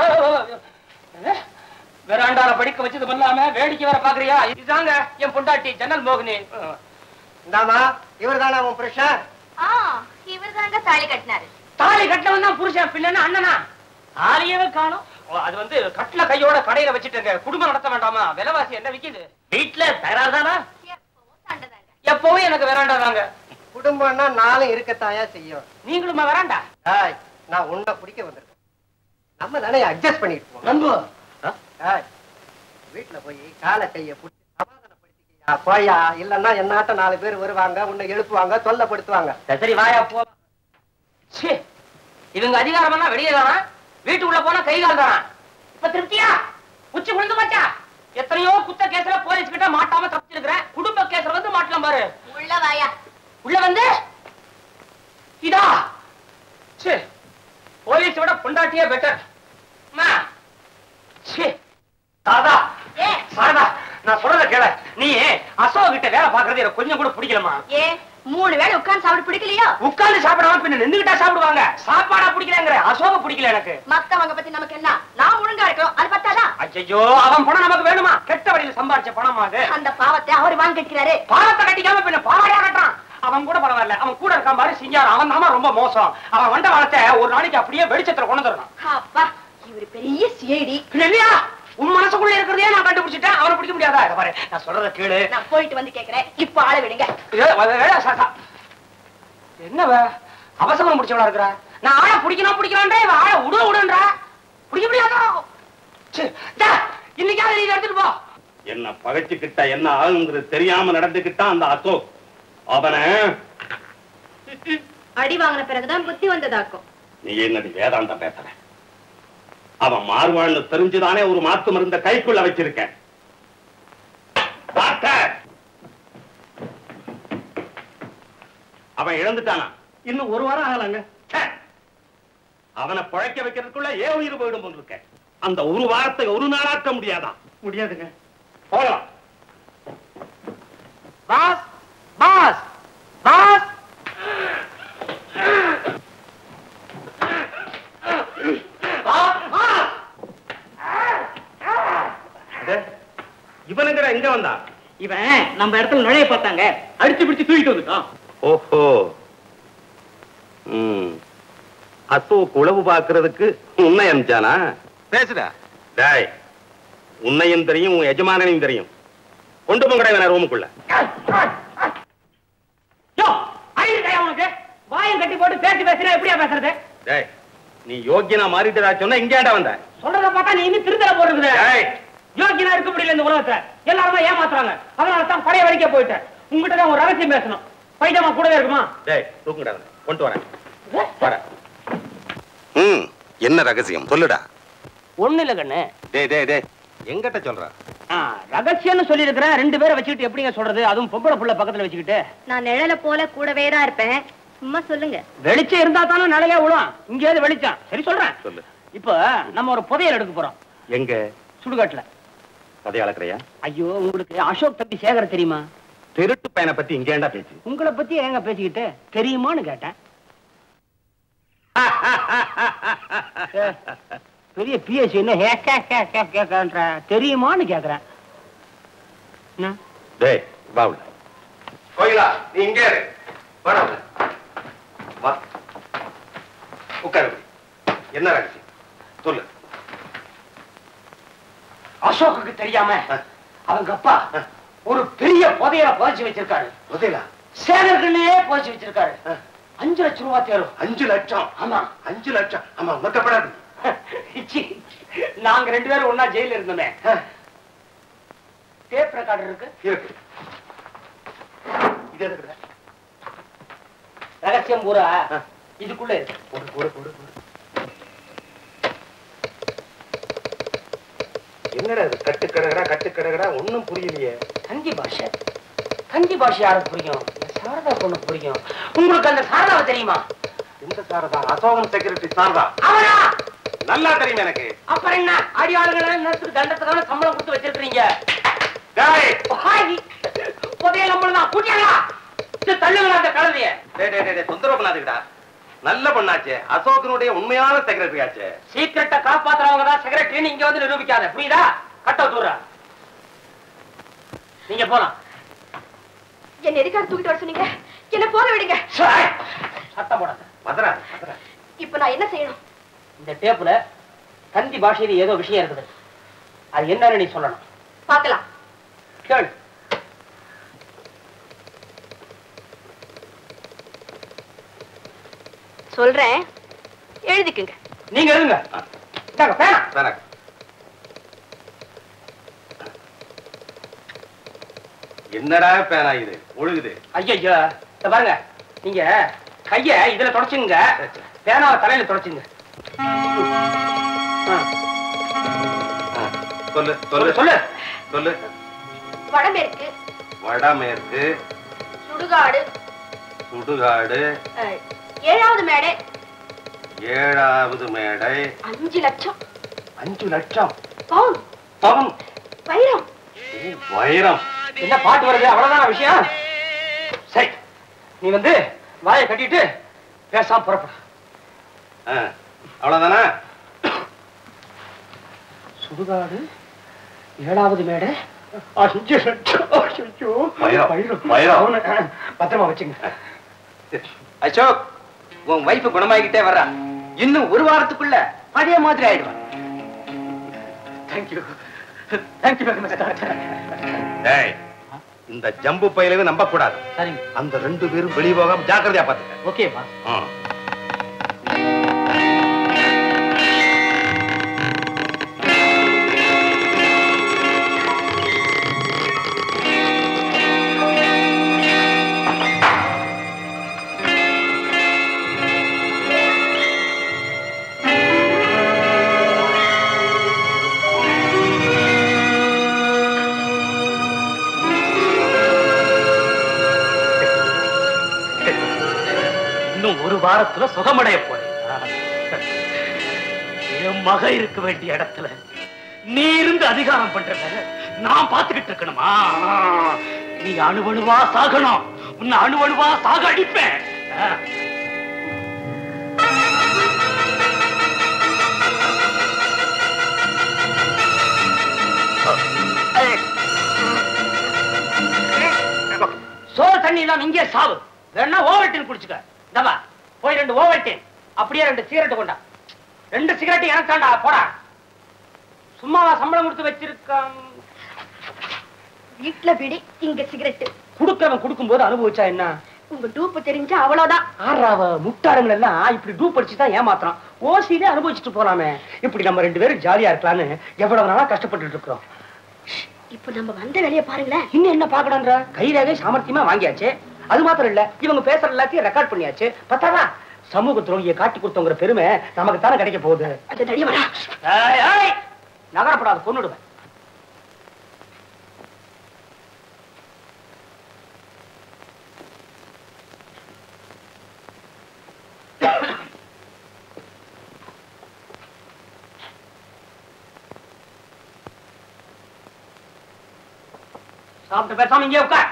வெராண்டால படிக்க வச்சது பண்ணாம வேடிக்கை வேற பாக்குறியா? இதுதாங்க என் பொண்டாட்டி ஜன்னல் மோகினி. இந்தாமா இவர் தானே உன் புருஷன்? இவர் தாங்க தாலி கட்டினாரு. தாலி கட்டவன் தான் புருஷன், பிள்ளைன்னா அண்ணனா? தாலியவே காணும். அது வந்து கட்டில கையோட கடையில வச்சுட்டு குடும்பம் நடத்த வேண்டாமா? விலைவாசி என்ன விக்குது? வீட்டுல தராதானா? எப்பவும் எனக்கு வேறாண்டாதாங்க. குடும்பம்னா நாளும் இருக்கத்தாயா செய்யும். நீங்களுமா வேறாண்டா? நான் உன்னை பிடிக்க வந்திருக்கேன். நம்ம தானே அட்ஜஸ்ட் பண்ணிட்டு வீட்டுல போய் காலை கைய புடிச்சு சமாதானப்படுத்திக்கியா போயா. இல்லன்னா என்னாட்ட 4 பேர் வருவாங்க, உன்னை எழுப்புவாங்க, தொல்லைப்படுத்துவாங்க. சரி வாயா போ. இவங்க அதிகாரம் எல்லாம் வெளியே தானா? வீட்டுக்குள்ள போனா கை கால் தானா? இப்ப திருப்தியா? உச்சி விழுந்து மாச்சா? எத்தனையோ குத்த கேஸ்ல போலீஸ் கிட்ட மாட்டாம தப்பிச்சிருக்கிறேன். குடும்ப கேஸ்ல வந்து மாட்டலாம் பாரு. உள்ள வாயா. உள்ள வந்து இதா போலீஸ் விட பொண்டாட்டியே பெட்டர். சாரதா, சாரதா, நான் சொல்றத கேள. நீ அசோக் கிட்ட வேலை பாக்குறது எனக்கு கொஞ்சம் கூட பிடிக்கலமா. 3 வேளை உட்கார்ந்து சாப்பிட பிடிக்கலையோ? உட்கார்ந்து சாப்பிடாம பின்ன நின்னுகிட்டா சாப்பிடுவாங்க. சாப்பாடா பிடிக்கலங்கற, அசோக பிடிக்கல எனக்கு. மத்தவங்க பத்தி நமக்கு என்ன? நான் ஒழுங்கா இருக்கோம், அது பத்தாதா? ஐயோ, அவன் பணம் நமக்கு வேணுமா? கெட்ட வழியில சம்பாதிச்ச பணமா அது? அந்த பாவத்தை அவர் வாங்கி கட்டிக்கிறாரு. பாவத்தை கட்டிக்காம பின்ன பாவாடையா கட்டுறான். அவன் கூட பரவாயில்ல, அவன் கூட இருக்கான் பாரு சிங்காரம், அவன் தாமா ரொம்ப மோசம். அவன் வண்ட வாழத்தை ஒரு நாளைக்கு அப்படியே வெளிச்சத்துல கொண்டு வந்துடணும். அப்பா, இவரு பெரிய சிஐடி இல்லையா? உன் மனசுக்குள்ள இருக்கிறதே நான் கண்டுபிடிச்சிட்டேன். அவனை பிடிக்க முடியாதா? பாரு, நான் சொல்றத கேளு. நான் போயிட்டு வந்து கேக்குறேன், இப்ப ஆள விடுங்க. என்ன அவசரம் முடிச்சவளா இருக்கிற? நான் ஆளை பிடிக்கணும்ன்றே, ஆளை விடுன்றா. பிடிக்க முடியாதோ? இன்னைக்காவது நீ எடுத்துட்டு போ. என்ன பகைச்சுக்கிட்ட என்ன ஆகுங்கிறது தெரியாம நடந்துகிட்டான் அந்த அசோக். அவனை அடி வாங்கின பிறகுதான் புத்தி வந்ததாக்கும். நீ என்னடி வேதாந்தம் பேசுற? அவன் மாறுவாள்னு தெரிஞ்சுதானே ஒரு மாத்து மருந்த கைக்குள்ள வச்சிருக்கேன். அவன் இழந்துட்டானா? இன்னும் 1 வாரம் ஆகலாங்க. அவனை பழைக்க வைக்கிறதுக்குள்ள உயிர் போயிடும் போல் இருக்க. அந்த 1 வாரத்தை ஒரு நாளாக்க முடியாதா? முடியாதுங்க. போகலாம். Pass, pass, pass. இவனுங்கிற எங்க வந்தா? இவன் நம்ம இடத்துல நுழைய பார்த்தாங்க, அடிச்சு பிடிச்சு தூக்கிட்டு வந்துட்டான். ஓஹோ, அசோக் உளவு பாக்குறதுக்கு உன்னை அனுப்பிச்சானா? பேசுடா. டாய், உன்னையும் தெரியும், உன் எஜமானனையும் தெரியும். கொண்டு போங்கடா ரூமுக்குள்ள. உனக்கு வாயம் கட்டி போட்டு பேசி பேசினா எப்படியா பேசுறது? டாய், நீ யோகியனா மாறிட்டதா சொன்னா இங்கேடா வந்த? சொல்றத பார்த்தா நீ இன்னும் திருத்தல போடுறது. யோகியனா இருக்க முடியல இந்த உலகத்துல. எல்லாரும் தான் ஏமாத்துறாங்க. அதனால தான் பழைய வரைக்கே போயிட்டேன். உங்ககிட்ட தான் ஒரு ரகசியம் பேசணும். பைஜாமா கூடவே இருக்குமா? டேய், தூக்குங்கடா, கொண்டு வரேன். என்ன ரகசியம் சொல்லுடா. ஒண்ணு இல்ல கண்ணு. டேய் டேய் டேய், எங்கிட்ட சொல்ற? ரகசியம்னு சொல்லி இருக்கிறேன். 2 பேரை வச்சுக்கிட்டு எப்படிங்க சொல்றது? அதுவும் பொம்பளை புள்ள பக்கத்துல வச்சுக்கிட்டு. நான் நிழல போல கூடவே தான் இருப்பேன். சும்மா சொல்லுங்க. வெளிச்சம் இருந்தா தானே நிலையா விழும். இங்கேயாவது வெளிச்சம். சரி சொல்றேன். சொல்லு. இப்ப நம்ம ஒரு புதையல் எடுக்க போறோம். எங்க? சுடுகாட்டுல. புதையல் அளக்குறியா? ஐயோ, உங்களுக்கு அசோக் தம்பி சேகர தெரியுமா? திருட்டு பையனை பத்தி இங்கேண்டா பேச்சு? உங்களை பத்தி ஏங்க பேசிக்கிட்டு தெரியுமான்னு கேட்டேன். பெரிய பிஎஸ்சி என்ன தெரியுமான்னு கேக்குறேன். டேய் வா உள்ள. கோயிலா, நீ இங்கே இரு. வா வா, உட்காரு. என்ன ரகசியம் சொல்லு. அசோக்கு தெரியாம அவங்க அப்பா ஒரு பெரிய புதையல புதைச்சு வச்சிருக்காரு. புதையலா? சேகர்களே புதைச்சு வச்சிருக்காரு. 5 லட்சம் ரூபாய் தேரும். 5 லட்சம்? ஆமா, 5 லட்சம். ஆமா, மறக்கப்படாது. நாங்க 2 பேரும் ஒன்னா ஜெயில இருந்தோமே. டேப் ரெக்கார்டர் இருக்கு. இது எதுக்குடா? ரகசியம் பூரா இதுக்குள்ள இருக்கு. என்னடா இது? கட்டுக்கடகடா ஒண்ணும் புரியலையே. கஞ்சி பாஷை. கஞ்சி பாஷை யாருக்கு புரியும்? சாரதா பொண்ணு புரியும். உங்களுக்கு அந்த சாரதாவை தெரியுமா? இந்த சாரதா? அசோகன் செக்ரட்டரி சாரதா? அவனா? நல்லா தெரியும் எனக்கு. அப்புறம் என்ன அடியாளுகளை நேரத்துக்கு தண்டத்துக்கான சம்பளம் கொடுத்து வச்சிருக்கீங்க. புதைய நம்மளதான் கூட்டியாங்களா? தள்ளுங்களா அந்த கழுதைய. தொந்தரவு பண்ணாதுடா. நல்ல பண்ணாச்சே, அசோகனுடைய உண்மையான செக்ரட்டரி ஆச்சே. சீக்கிரட்டை காப்பாத்துறவங்க தான் செக்ரட்டரி. இங்க வந்து நிரூபிக்காத, புரியுதா? கட்ட தூர நீங்க போலாம். என்ன எதுக்காக தூக்கிட்டு வர சொன்னீங்க? என்ன போக விடுங்க. சத்தம் போடாத. மதுரா, நான் என்ன செய்யணும்? இந்த டேப்ல கந்தி பாஷையில ஏதோ விஷயம் இருக்குது. அது என்னன்னு நீ சொல்லணும். பார்க்கலாம். கேளு. சொல்றேன், எழுதிக்குங்க. நீங்க எழுதுங்க. என்னடா பேனா இது ஒழுகுது? ஐயா பாருங்க, நீங்க கைய இதுல தொடச்சுங்க, பேனாவை தலையில தொடச்சுங்க. சொல்லு சொல்லு சொல்லு சொல்லு. வடமேற்கு, வடமேற்கு, சுடுகாடு, சுடுகாடு, 7வது மேடை, 7வது மேடை, 5 லட்சம். 5 லட்சம் பவுன், பவுன், வைரம். வைரம். என்ன பாட்டு வருது? அவ்வளவுதான் விஷயம். சரி, நீ வந்து வாயை கட்டிட்டு பேசாம புறப்பட. அவ்வளவுதானா? சுடுகாடு, 7வது மேடை, 5 லட்சம். பத்திரமா வச்சுங்க. அசோக், உன் வைஃப் குணமாகிட்டே வர்றா. இன்னும் ஒரு வாரத்துக்குள்ள அதே மாதிரி ஆயிடுவான். Thank you, thank you very much doctor. டேய், இந்த ஜம்பு பையலவே நம்ப கூடாது. சரிங்க. அந்த 2 பேரும் வெளிய போகாம ஜாக்கிரதையா பாத்துக்க. ஓகே பா. ஒரு வாரத்துல சுகமடைய போறேன். என் மக இருக்க வேண்டிய இடத்துல நீ இருந்து அதிகாரம் பண்றத நான் பாத்துக்கிட்டு இருக்கணுமா? நீ அணுவணுவா சாகணும். உன்னை அணுவணுவா சாக அடிப்பேன். சோறு தண்ணி தான் இங்கே சாவு. வேணா ஓவல்டின் குடிச்சுக்க. தவா போய் 2 ஓவல்டின், அப்படியே 2 சிகரெட் கொண்டா. 2 சிகரெட் எனக்கு தாண்டா, போடா. சும்மாவா சம்பளம் கொடுத்து வச்சிருக்கான்? வீட்டுல பிடி, இங்க சிகரெட். குடுக்கறவன் குடுக்கும் போது அனுபவிச்சா என்ன? உங்க டூப்பு தெரிஞ்சா அவ்வளவுதான். ஆறாவ முட்டாளங்கள் எல்லாம் இப்படி டூப் அடிச்சுதான் ஏமாத்துறான். ஓசியிலே அனுபவிச்சுட்டு போலாமே. இப்படி நம்ம 2 பேரும் ஜாலியா இருக்கலாம்னு எவ்வளவு நாளா கஷ்டப்பட்டு இருக்கிறோம். இப்ப நம்ம வந்த வேலையை பாருங்களேன். இன்னும் என்ன பாக்கணும்ன்ற? கையிலே சாமர்த்தியமா வாங்கியாச்சு. அது மாத்திரம் இல்ல, இவங்க பேசுற எல்லாத்தையும் ரெக்கார்ட் பண்ணியாச்சு. பத்தாவா சமூக துரோகியை காட்டி கொடுத்தவங்கிற பெருமை நமக்கு தானே கிடைக்க போகுது. நகரப்படாது, கொன்னுடுவேன். சாப்பிட்டு பேசாம இங்கே உட்கார்.